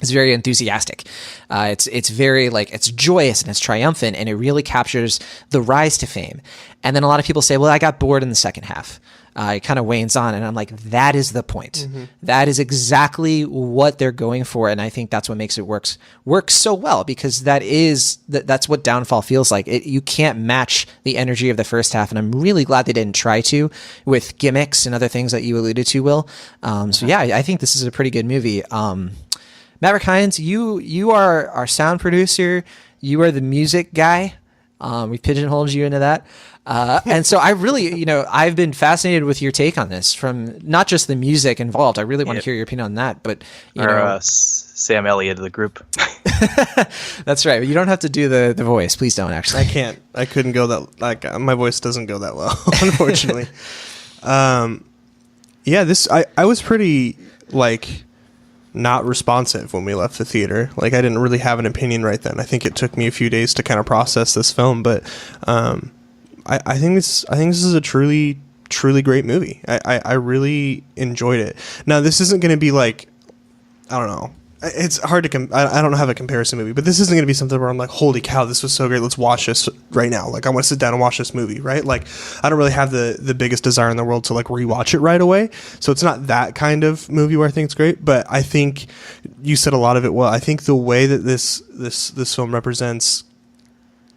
is very enthusiastic. It's very, like, it's joyous and it's triumphant, and it really captures the rise to fame. And then a lot of people say, well, I got bored in the second half. It kind of wanes on, and I'm like, that is the point. Mm-hmm. That is exactly what they're going for, and I think that's what makes it work so well, because that's what Downfall feels like. You can't match the energy of the first half, and I'm really glad they didn't try to with gimmicks and other things that you alluded to, Will. So yeah, I think this is a pretty good movie. Maverick Hines, you are our sound producer. You are the music guy. We pigeonholed you into that. And so I really, you know, I've been fascinated with your take on this, from not just the music involved. I really want to hear your opinion on that, but you know, Sam Elliott of the group. That's right. But you don't have to do the voice. Please don't, actually. I can't. I couldn't go that, like, my voice doesn't go that low, unfortunately. Yeah, I was pretty, like, not responsive when we left the theater. Like, I didn't really have an opinion right then. I think it took me a few days to kind of process this film, but I think this is a truly truly great movie. I really enjoyed it. Now, this isn't going to be like, I don't know. It's hard to I don't have a comparison movie, but this isn't going to be something where I'm like, holy cow, this was so great. Let's watch this right now. Like, I want to sit down and watch this movie, right? Like, I don't really have the biggest desire in the world to like rewatch it right away. So it's not that kind of movie where I think it's great, but I think you said a lot of it well. I think the way that this film represents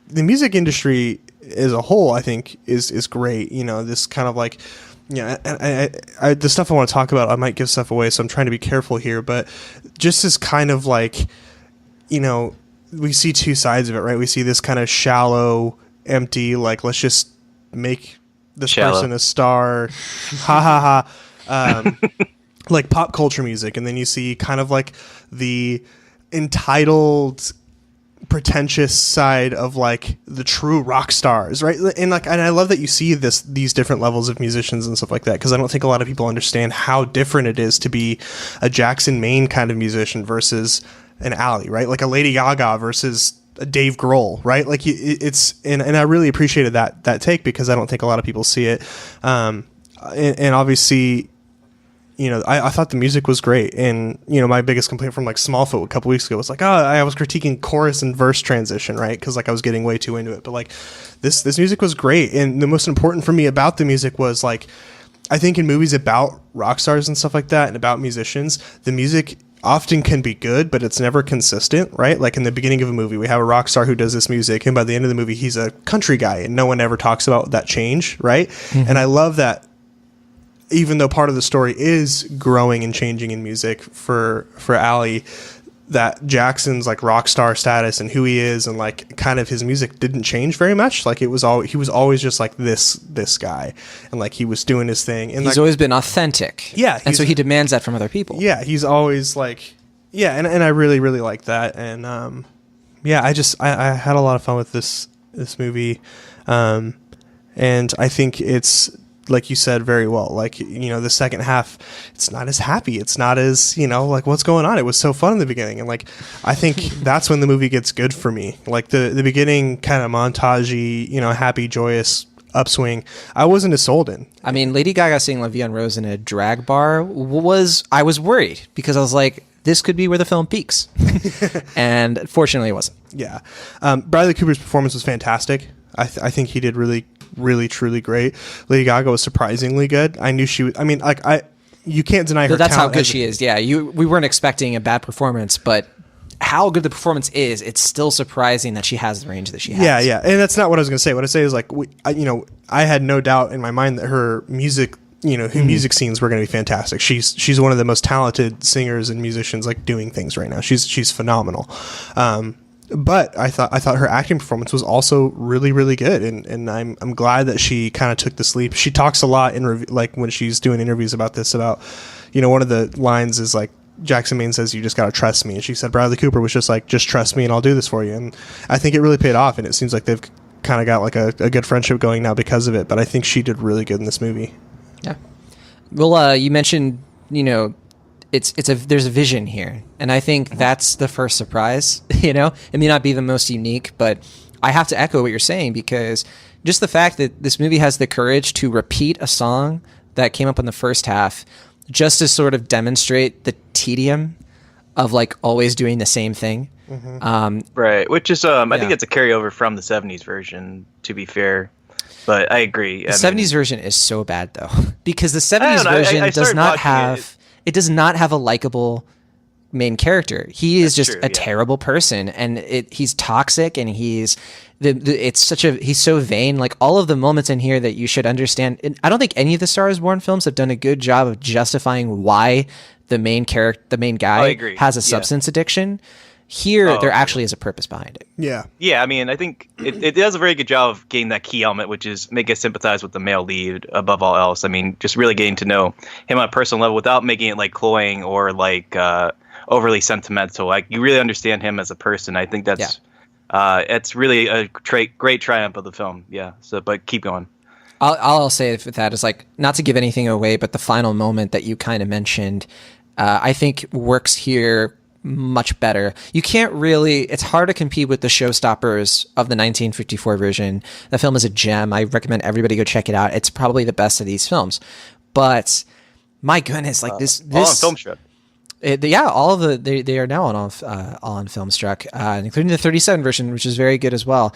the music industry as a whole, I think is great. You know, this kind of like, I the stuff I want to talk about, I might give stuff away, so I'm trying to be careful here. But just as kind of like, you know, we see two sides of it, right? We see this kind of shallow, empty, like, let's just make this person a star, ha ha ha, like pop culture music. And then you see kind of like the entitled, pretentious side of like the true rock stars, right? And I love that you see these different levels of musicians and stuff like that, because I don't think a lot of people understand how different it is to be a Jackson Maine kind of musician versus an Ally, right? Like a Lady Gaga versus a Dave Grohl, right? Like it's and I really appreciated that take, because I don't think a lot of people see it. And obviously, you know, I thought the music was great. And, you know, my biggest complaint from like Smallfoot a couple weeks ago was like, I was critiquing chorus and verse transition, right? Because like I was getting way too into it. But like this music was great. And the most important for me about the music was like, I think in movies about rock stars and stuff like that and about musicians, the music often can be good, but it's never consistent, right? Like in the beginning of a movie, we have a rock star who does this music, and by the end of the movie, he's a country guy, and no one ever talks about that change, right? Mm-hmm. And I love that. Even though part of the story is growing and changing in music for Ally, that Jackson's like rock star status and who he is and like kind of his music didn't change very much. Like he was always just like this guy, and like he was doing his thing. And he's always been authentic. Yeah, and so he demands that from other people. Yeah, he's always like, yeah, and I really like that. And yeah, I had a lot of fun with this movie, and I think it's, like you said very well, like, you know, the second half, it's not as happy. It's not as, you know, like what's going on. It was so fun in the beginning. And like, I think that's when the movie gets good for me. Like the beginning kind of montagey, you know, happy, joyous upswing, I wasn't as sold in. I mean, Lady Gaga singing La Vie en Rose in a drag bar I was worried, because I was like, this could be where the film peaks. And fortunately it wasn't. Yeah. Bradley Cooper's performance was fantastic. I think he did really truly great. Lady Gaga was surprisingly good. I knew she would. I mean, like you can't deny her. That's how good she is. Yeah, we weren't expecting a bad performance, but how good the performance is, it's still surprising that she has the range that she has. Yeah, and that's not what I was going to say. What I say is like, I had no doubt in my mind that her music, you know, her music scenes were going to be fantastic. She's one of the most talented singers and musicians like doing things right now. She's phenomenal. But I thought her acting performance was also really good, and I'm glad that she kind of took this leap. She talks a lot in like when she's doing interviews about this, about, you know, one of the lines is like, Jackson Maine says, "You just gotta trust me," and she said Bradley Cooper was just like, "Just trust me and I'll do this for you." And I think it really paid off, and it seems like they've kind of got like a good friendship going now because of it. But I think she did really good in this movie. Yeah. Well, you mentioned, you know, there's a vision here, and I think that's the first surprise. You know, it may not be the most unique, but I have to echo what you're saying, because just the fact that this movie has the courage to repeat a song that came up in the first half, just to sort of demonstrate the tedium of like always doing the same thing. Mm-hmm. Right, which is I think it's a carryover from the 70s version, to be fair. But I agree. The 70s version is so bad though, because the 70s version does not have it does not have a likable main character. He is just a terrible person, and he's toxic, and he's so vain. Like all of the moments in here that you should understand. I don't think any of the Star is Born films have done a good job of justifying why the main guy has a substance addiction. Here, there actually is a purpose behind it. Yeah. Yeah, I mean, I think it does a very good job of getting that key element, which is make us sympathize with the male lead above all else. I mean, just really getting to know him on a personal level without making it like cloying or like overly sentimental. Like you really understand him as a person. I think that's it's really a great triumph of the film. Yeah. So, but keep going. I'll say with that is like, not to give anything away, but the final moment that you kind of mentioned, I think works here much better. You can't really, it's hard to compete with the showstoppers of the 1954 version. The film is a gem. I recommend everybody go check it out. It's probably the best of these films. But my goodness, like this all on Filmstruck. All of they are now all on Filmstruck, including the 37 version, which is very good as well.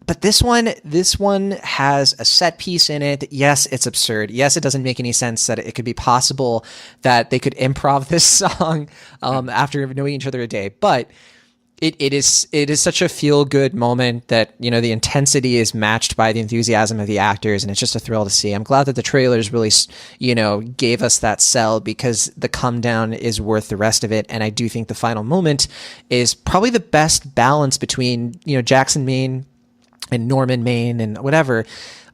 But this one has a set piece in it. Yes, it's absurd. Yes, it doesn't make any sense that it could be possible that they could improv this song after knowing each other a day. But it is such a feel good moment that, you know, the intensity is matched by the enthusiasm of the actors, and it's just a thrill to see. I'm glad that the trailers really, you know, gave us that sell, because the come down is worth the rest of it. And I do think the final moment is probably the best balance between, you know, Jackson Maine and Norman Maine and whatever.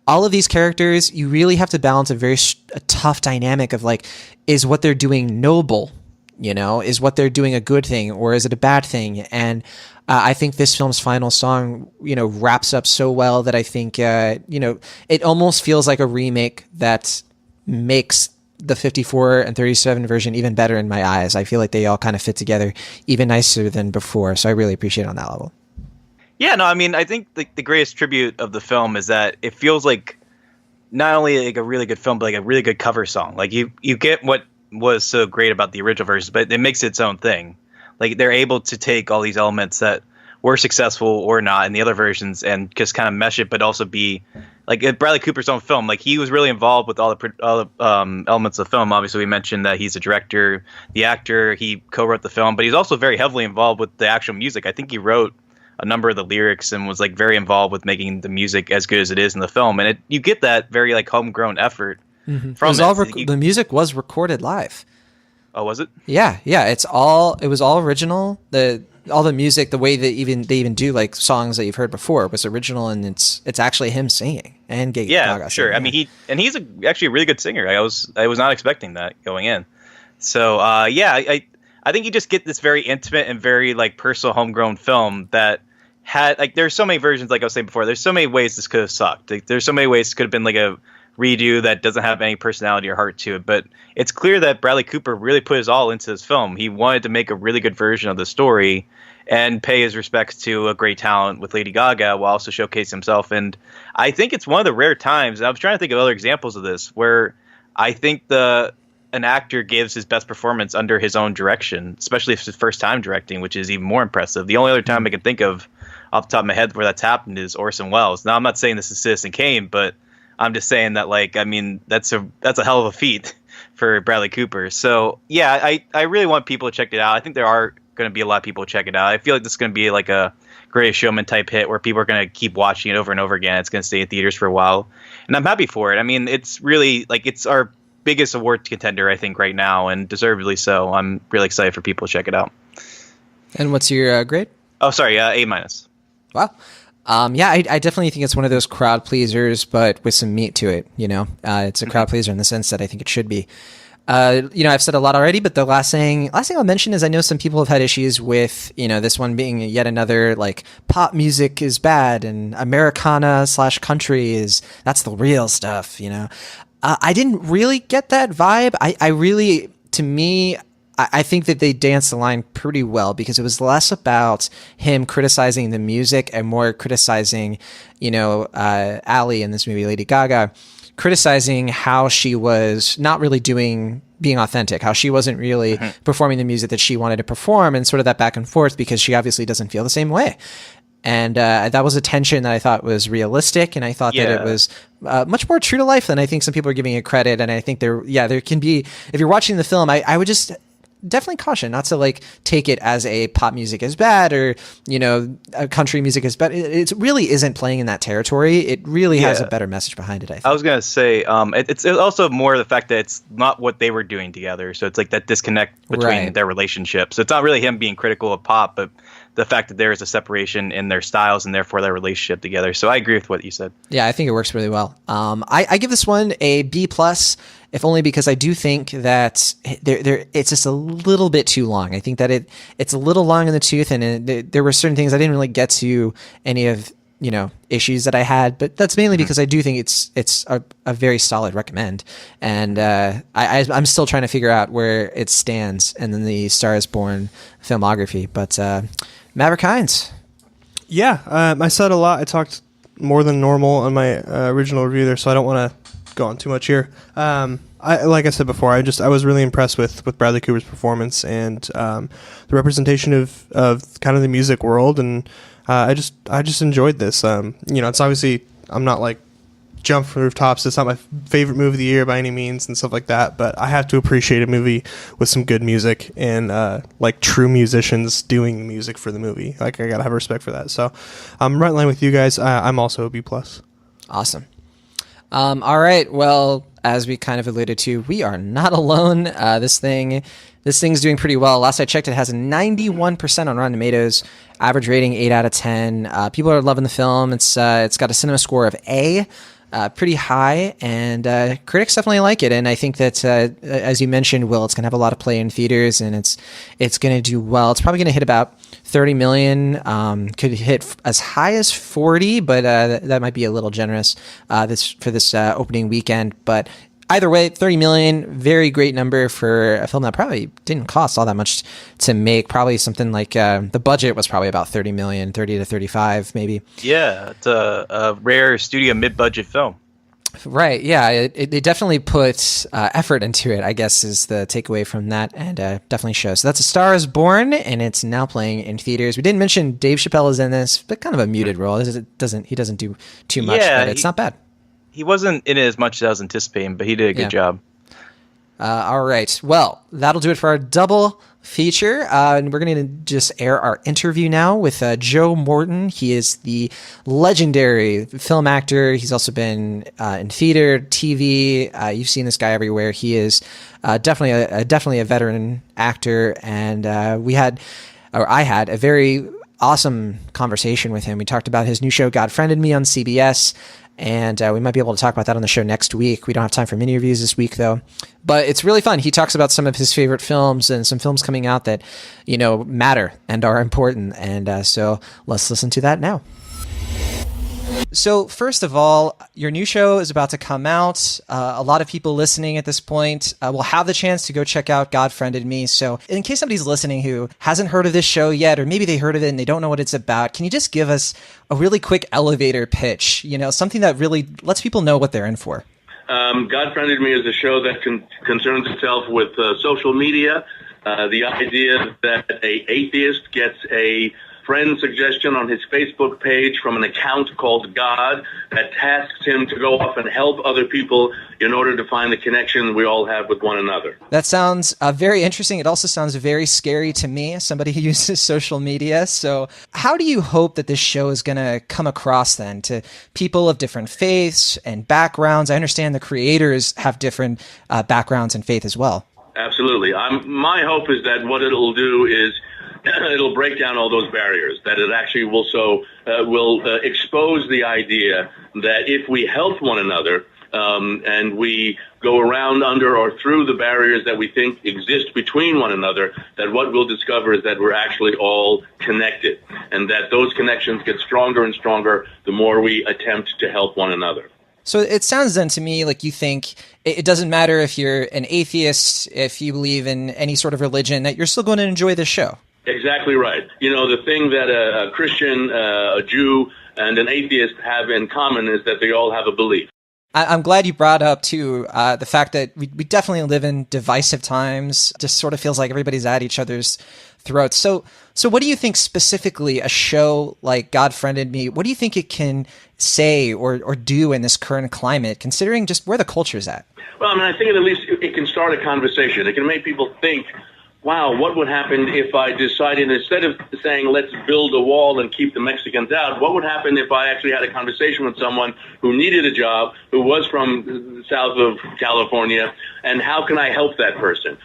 All of these characters, you really have to balance a tough dynamic of, like, is what they're doing noble? You know, is what they're doing a good thing, or is it a bad thing? And I think this film's final song, you know, wraps up so well that I think, you know, it almost feels like a remake that makes the 54 and 37 version even better in my eyes. I feel like they all kind of fit together even nicer than before. So I really appreciate it on that level. Yeah, no, I mean, I think the greatest tribute of the film is that it feels like not only like a really good film, but like a really good cover song. Like you get what was so great about the original version, but it makes its own thing. Like they're able to take all these elements that were successful or not in the other versions and just kind of mesh it, but also be like Bradley Cooper's own film. Like he was really involved with all the elements of the film. Obviously, we mentioned that he's a director, the actor, he co-wrote the film, but he's also very heavily involved with the actual music. I think he wrote a number of the lyrics and was like very involved with making the music as good as it is in the film. And you get that very like homegrown effort from it. The music was recorded live. Oh, was it? Yeah. It was all original. All the music, the way they even do like songs that you've heard before was original, and it's actually him singing and Gaga sure. Singing. I mean, he's actually a really good singer. I was not expecting that going in. So I think you just get this very intimate and very like personal homegrown film that had like, there's so many versions, like I was saying before, there's so many ways this could have sucked. Like, there's so many ways it could have been like a redo that doesn't have any personality or heart to it. But it's clear that Bradley Cooper really put his all into this film. He wanted to make a really good version of the story and pay his respects to a great talent with Lady Gaga while also showcasing himself. And I think it's one of the rare times, and I was trying to think of other examples of this, where I think an actor gives his best performance under his own direction, especially if it's his first time directing, which is even more impressive. The only other time I can think of off the top of my head where that's happened is Orson Welles. Now, I'm not saying this is Citizen Kane, but I'm just saying that, like, I mean, that's a hell of a feat for Bradley Cooper. So, yeah, I really want people to check it out. I think there are going to be a lot of people check it out. I feel like this is going to be like a Greatest Showman type hit where people are going to keep watching it over and over again. It's going to stay in theaters for a while. And I'm happy for it. I mean, it's really, like, it's our biggest award contender, I think, right now, and deservedly so. I'm really excited for people to check it out. And what's your grade? Oh, sorry, A-. Wow. I definitely think it's one of those crowd pleasers, but with some meat to it. You know, it's a crowd pleaser in the sense that I think it should be. You know, I've said a lot already, but the last thing I'll mention is I know some people have had issues with, you know, this one being yet another like pop music is bad and Americana / country that's the real stuff. You know, I didn't really get that vibe. I think that they danced the line pretty well, because it was less about him criticizing the music and more criticizing, you know, Ally in this movie, Lady Gaga, criticizing how she was not really being authentic, how she wasn't really performing the music that she wanted to perform, and sort of that back and forth, because she obviously doesn't feel the same way. And that was a tension that I thought was realistic, and I thought that it was much more true to life than I think some people are giving it credit. And I think there can be, if you're watching the film, I would just definitely caution not to like take it as a pop music is bad, or, you know, a country music is bad. It really isn't playing in that territory. It really has a better message behind it, I think. I was going to say, it's also more the fact that it's not what they were doing together. So it's like that disconnect between their relationship. So it's not really him being critical of pop, but the fact that there is a separation in their styles and therefore their relationship together. So I agree with what you said. Yeah, I think it works really well. I give this one a B+, if only because I do think that it's just a little bit too long. I think that it's a little long in the tooth, and there were certain things I didn't really get to any of issues that I had, but that's mainly because I do think it's a very solid recommend, and I'm still trying to figure out where it stands and then the Star is Born filmography. But Maverick Hines. Yeah, I said a lot. I talked more than normal on my original review there, so I don't want to go on too much here. Like I said before, I was really impressed with Bradley Cooper's performance and the representation of kind of the music world, and I just enjoyed this. It's obviously, I'm not like jump from rooftops. It's not my favorite movie of the year by any means and stuff like that, but I have to appreciate a movie with some good music and like true musicians doing music for the movie. Like, I gotta have respect for that. So I'm right in line with you guys. I'm also a B+. Awesome. All right. Well, as we kind of alluded to, we are not alone. This thing's doing pretty well. Last I checked, it has a 91% on Rotten Tomatoes, average rating 8 out of 10. People are loving the film. It's got a cinema score of A, pretty high, and critics definitely like it. And I think that, as you mentioned, Will, it's going to have a lot of play in theaters, and it's going to do well. It's probably going to hit about 30 million. Could hit as high as 40, but that might be a little generous for this opening weekend. But either way, 30 million, very great number for a film that probably didn't cost all that much to make. Probably something like the budget was probably about 30 million, 30 to 35 maybe. Yeah, it's a rare studio mid-budget film. Right, yeah, they definitely put effort into it, I guess, is the takeaway from that, and definitely shows. So that's A Star is Born, and it's now playing in theaters. We didn't mention Dave Chappelle is in this, but kind of a muted role. He doesn't do too much, but it's not bad. He wasn't in it as much as I was anticipating, but he did a good job. All right, well, that'll do it for our double feature, and we're going to just air our interview now with Joe Morton. He is the legendary film actor. He's also been in theater, TV. You've seen this guy everywhere. He is definitely a veteran actor, and I had a very awesome conversation with him. We talked about his new show, God Friended Me, on CBS. And we might be able to talk about that on the show next week. We don't have time for mini reviews this week, though. But it's really fun. He talks about some of his favorite films and some films coming out that, matter and are important. And so let's listen to that now. So first of all, your new show is about to come out. A lot of people listening at this point will have the chance to go check out God Friended Me. So in case somebody's listening who hasn't heard of this show yet, or maybe they heard of it and they don't know what it's about, can you just give us a really quick elevator pitch? Something that really lets people know what they're in for. God Friended Me is a show that concerns itself with social media. The idea that an atheist gets a friend suggestion on his Facebook page from an account called God that tasks him to go off and help other people in order to find the connection we all have with one another. That sounds very interesting. It also sounds very scary to me, somebody who uses social media. So how do you hope that this show is going to come across then to people of different faiths and backgrounds? I understand the creators have different backgrounds and faith as well. Absolutely. My hope is that what it'll do is it'll break down all those barriers, that it actually will expose the idea that if we help one another and we go around under or through the barriers that we think exist between one another, that what we'll discover is that we're actually all connected, and that those connections get stronger and stronger the more we attempt to help one another. So it sounds then to me like you think it doesn't matter if you're an atheist, if you believe in any sort of religion, that you're still going to enjoy this show. Exactly right. The thing that a Christian, a Jew, and an atheist have in common is that they all have a belief. I'm glad you brought up, too, the fact that we definitely live in divisive times. Just sort of feels like everybody's at each other's throats. So what do you think specifically a show like God Friended Me, what do you think it can say or do in this current climate, considering just where the culture's at? Well, I think at least it can start a conversation. It can make people think, wow, what would happen if I decided, instead of saying, let's build a wall and keep the Mexicans out, what would happen if I actually had a conversation with someone who needed a job, who was from the south of California, and how can I help that person?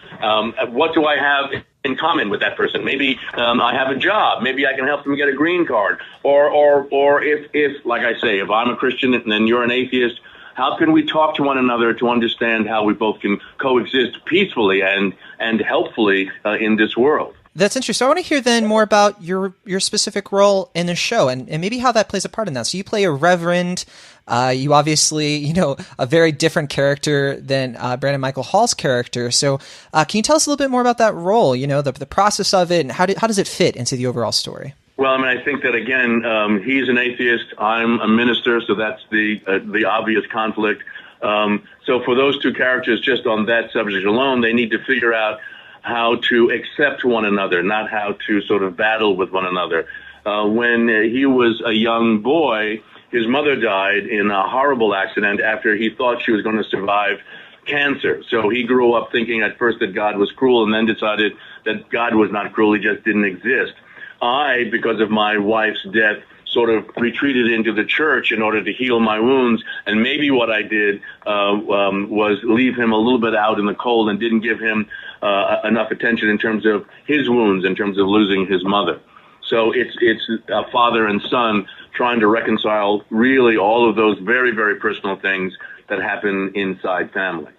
What do I have in common with that person? Maybe I have a job. Maybe I can help them get a green card. Or if, like I say, if I'm a Christian and you're an atheist, how can we talk to one another to understand how we both can coexist peacefully and helpfully in this world? That's interesting. I want to hear then more about your specific role in the show and maybe how that plays a part in that. So you play a reverend. You obviously, a very different character than Brandon Michael Hall's character. So can you tell us a little bit more about that role, the process of it, and how does it fit into the overall story? Well, I mean, I think that, again, he's an atheist. I'm a minister, so that's the obvious conflict. So for those two characters, just on that subject alone, they need to figure out how to accept one another, not how to sort of battle with one another. When he was a young boy, his mother died in a horrible accident after he thought she was going to survive cancer. So he grew up thinking at first that God was cruel and then decided that God was not cruel, he just didn't exist. I, because of my wife's death, sort of retreated into the church in order to heal my wounds. And maybe what I did was leave him a little bit out in the cold and didn't give him enough attention in terms of his wounds, in terms of losing his mother. So it's a father and son trying to reconcile really all of those very, very personal things that happen inside families.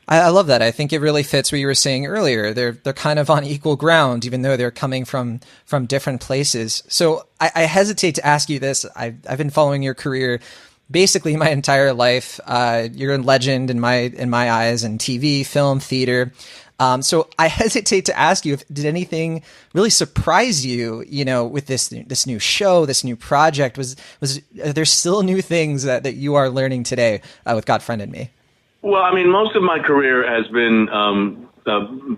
I love that. I think it really fits what you were saying earlier. They're kind of on equal ground, even though they're coming from different places. So I hesitate to ask you this. I've been following your career basically my entire life. You're a legend in my eyes in TV, film, theater. So I hesitate to ask you if did anything really surprise you, with this new show, this new project? Are there still new things that you are learning today with God Friended Me? Well, I mean, most of my career has been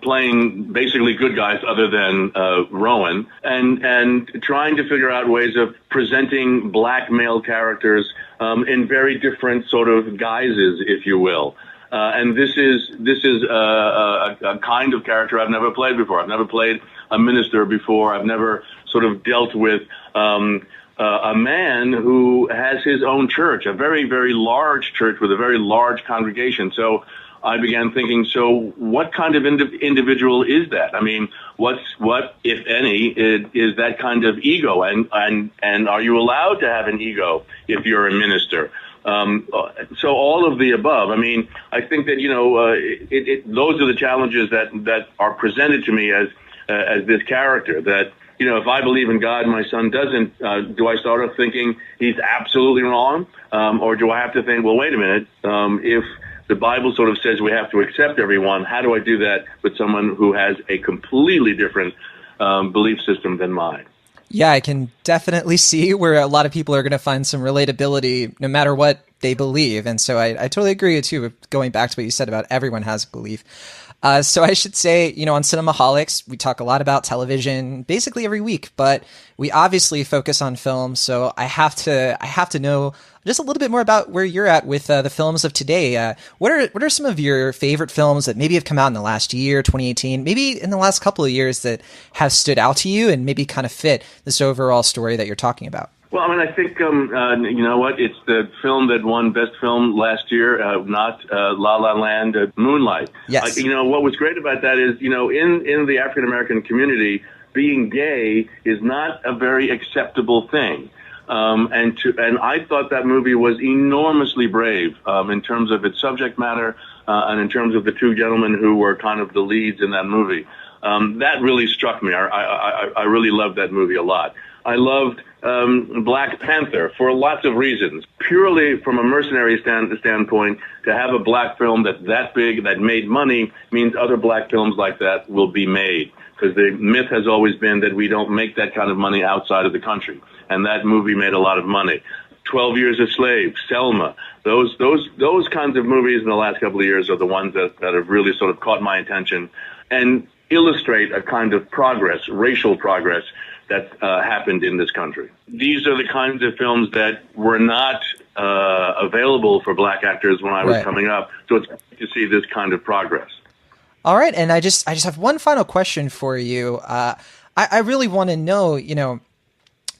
playing basically good guys other than Rowan and trying to figure out ways of presenting black male characters in very different sort of guises, if you will. And this is a kind of character I've never played before. I've never played a minister before. I've never sort of dealt with a man who has his own church, a very, very large church with a very large congregation. So I began thinking, so what kind of individual is that? I mean, what, if any, is that kind of ego? And are you allowed to have an ego if you're a minister? So all of the above. I mean, I think that, those are the challenges that are presented to me as this character that, if I believe in God, my son doesn't, do I start off thinking he's absolutely wrong? Or do I have to think, well, wait a minute, if the Bible sort of says we have to accept everyone, how do I do that with someone who has a completely different belief system than mine? Yeah, I can definitely see where a lot of people are going to find some relatability no matter what they believe. And so I totally agree with you, going back to what you said about everyone has a belief. So I should say, on Cinemaholics, we talk a lot about television basically every week, but we obviously focus on film. So I have to know just a little bit more about where you're at with the films of today. What are some of your favorite films that maybe have come out in the last year, 2018, maybe in the last couple of years that have stood out to you and maybe kind of fit this overall story that you're talking about? Well, I mean, I think, you know what, it's the film that won Best Film last year, not La La Land, Moonlight. Yes. What was great about that is, in the African-American community, being gay is not a very acceptable thing. And I thought that movie was enormously brave in terms of its subject matter and in terms of the two gentlemen who were kind of the leads in that movie. That really struck me. I really loved that movie a lot. I loved Black Panther for lots of reasons. Purely from a mercenary standpoint, to have a black film that's that big, that made money, means other black films like that will be made. Because the myth has always been that we don't make that kind of money outside of the country. And that movie made a lot of money. 12 Years a Slave, Selma, those kinds of movies in the last couple of years are the ones that have really sort of caught my attention and illustrate a kind of progress, racial progress, that happened in this country. These are the kinds of films that were not available for black actors when I was coming up. So it's great to see this kind of progress. All right, and I just have one final question for you. I really want to know,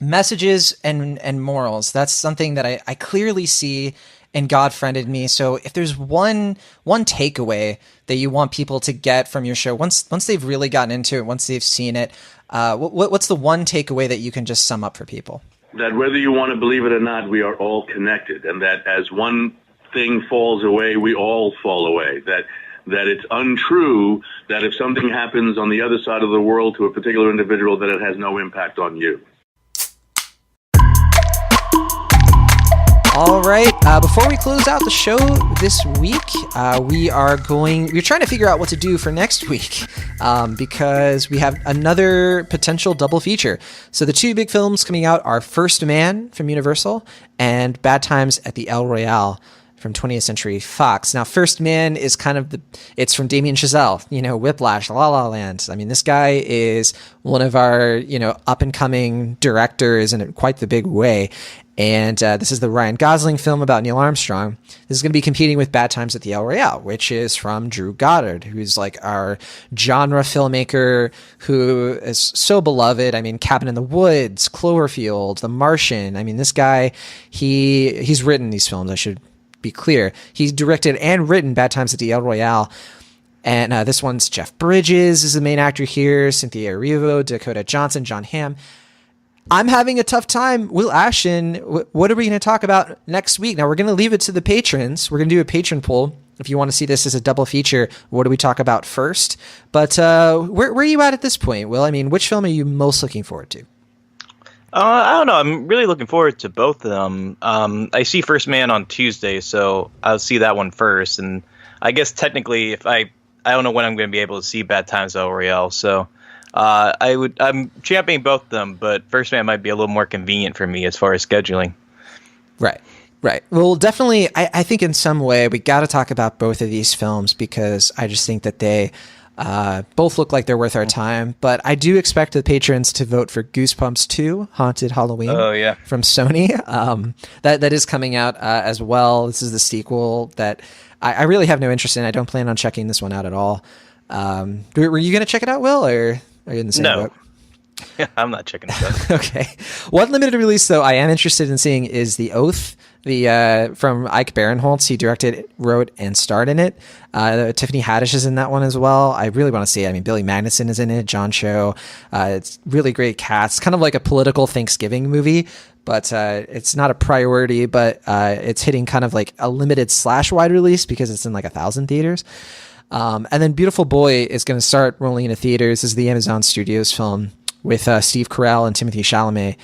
messages and morals. That's something that I clearly see in God Friended Me. So if there's one takeaway that you want people to get from your show, once they've really gotten into it, once they've seen it, what's the one takeaway that you can just sum up for people? That whether you want to believe it or not, we are all connected, and that as one thing falls away, we all fall away. That that it's untrue that if something happens on the other side of the world to a particular individual, that it has no impact on you. All right. Before we close out the show this week, we're trying to figure out what to do for next week because we have another potential double feature. So the two big films coming out are First Man from Universal and Bad Times at the El Royale from 20th Century Fox. Now, First Man is it's from Damien Chazelle, Whiplash, La La Land. I mean, this guy is one of our, up and coming directors in quite the big way. And this is the Ryan Gosling film about Neil Armstrong. This is going to be competing with Bad Times at the El Royale, which is from Drew Goddard, who's like our genre filmmaker who is so beloved. I mean, Cabin in the Woods, Cloverfield, The Martian. I mean, this guy, he's written these films, I should be clear. He's directed and written Bad Times at the El Royale. And this one's Jeff Bridges is the main actor here, Cynthia Erivo, Dakota Johnson, John Hamm. I'm having a tough time. Will Ashton, what are we going to talk about next week? Now, we're going to leave it to the patrons. We're going to do a patron poll. If you want to see this as a double feature, what do we talk about first? But where are you at this point, Will? I mean, which film are you most looking forward to? I don't know. I'm really looking forward to both of them. I see First Man on Tuesday, so I'll see that one first. And I guess technically, if I don't know when I'm going to be able to see Bad Times at El Royale, so I'm championing both of them, but First Man might be a little more convenient for me as far as scheduling. Right. Well, definitely, I think in some way we got to talk about both of these films because I just think that they both look like they're worth our time. But I do expect the patrons to vote for Goosebumps 2, Haunted Halloween from Sony. That is coming out as well. This is the sequel that I really have no interest in. I don't plan on checking this one out at all. Were you going to check it out, Will, or are you in the same boat? Yeah, I'm not checking it out. Okay. One limited release, though, I am interested in seeing is The Oath, from Ike Barinholtz. He directed, wrote, and starred in it. Tiffany Haddish is in that one as well. I really want to see it. I mean, Billy Magnuson is in it, John Cho. It's really great cast. It's kind of like a political Thanksgiving movie, but it's not a priority, but it's hitting kind of like a limited / wide release because it's in like 1,000 theaters. And then Beautiful Boy is going to start rolling into theaters. This is the Amazon Studios film with Steve Carell and Timothée Chalamet.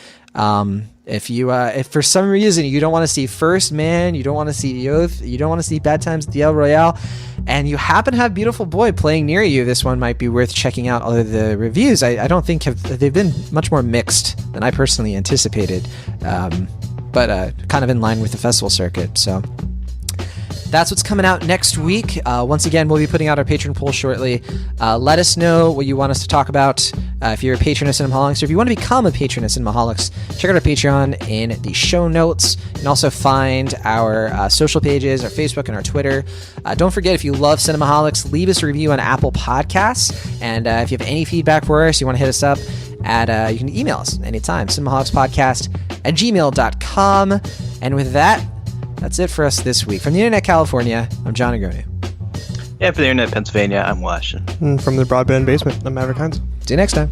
If for some reason you don't want to see First Man, you don't want to see The Oath, you don't want to see Bad Times at the El Royale, and you happen to have Beautiful Boy playing near you, this one might be worth checking out. Although the reviews, I don't think they've been much more mixed than I personally anticipated, but kind of in line with the festival circuit. So that's what's coming out next week. Once again, we'll be putting out our patron poll shortly. Let us know what you want us to talk about. If you're a patron of Cinemaholics, or if you want to become a patron of Cinemaholics, check out our Patreon in the show notes. You can also find our social pages, our Facebook and our Twitter. Don't forget, if you love Cinemaholics, leave us a review on Apple Podcasts. And if you have any feedback for us, you want to hit us up, you can email us anytime, cinemaholicspodcast@gmail.com. And with that, that's it for us this week. From the Internet California, I'm John Agronu. Yeah, for the Internet Pennsylvania, I'm Washington. And from the Broadband Basement, I'm Maverick Hines. See you next time.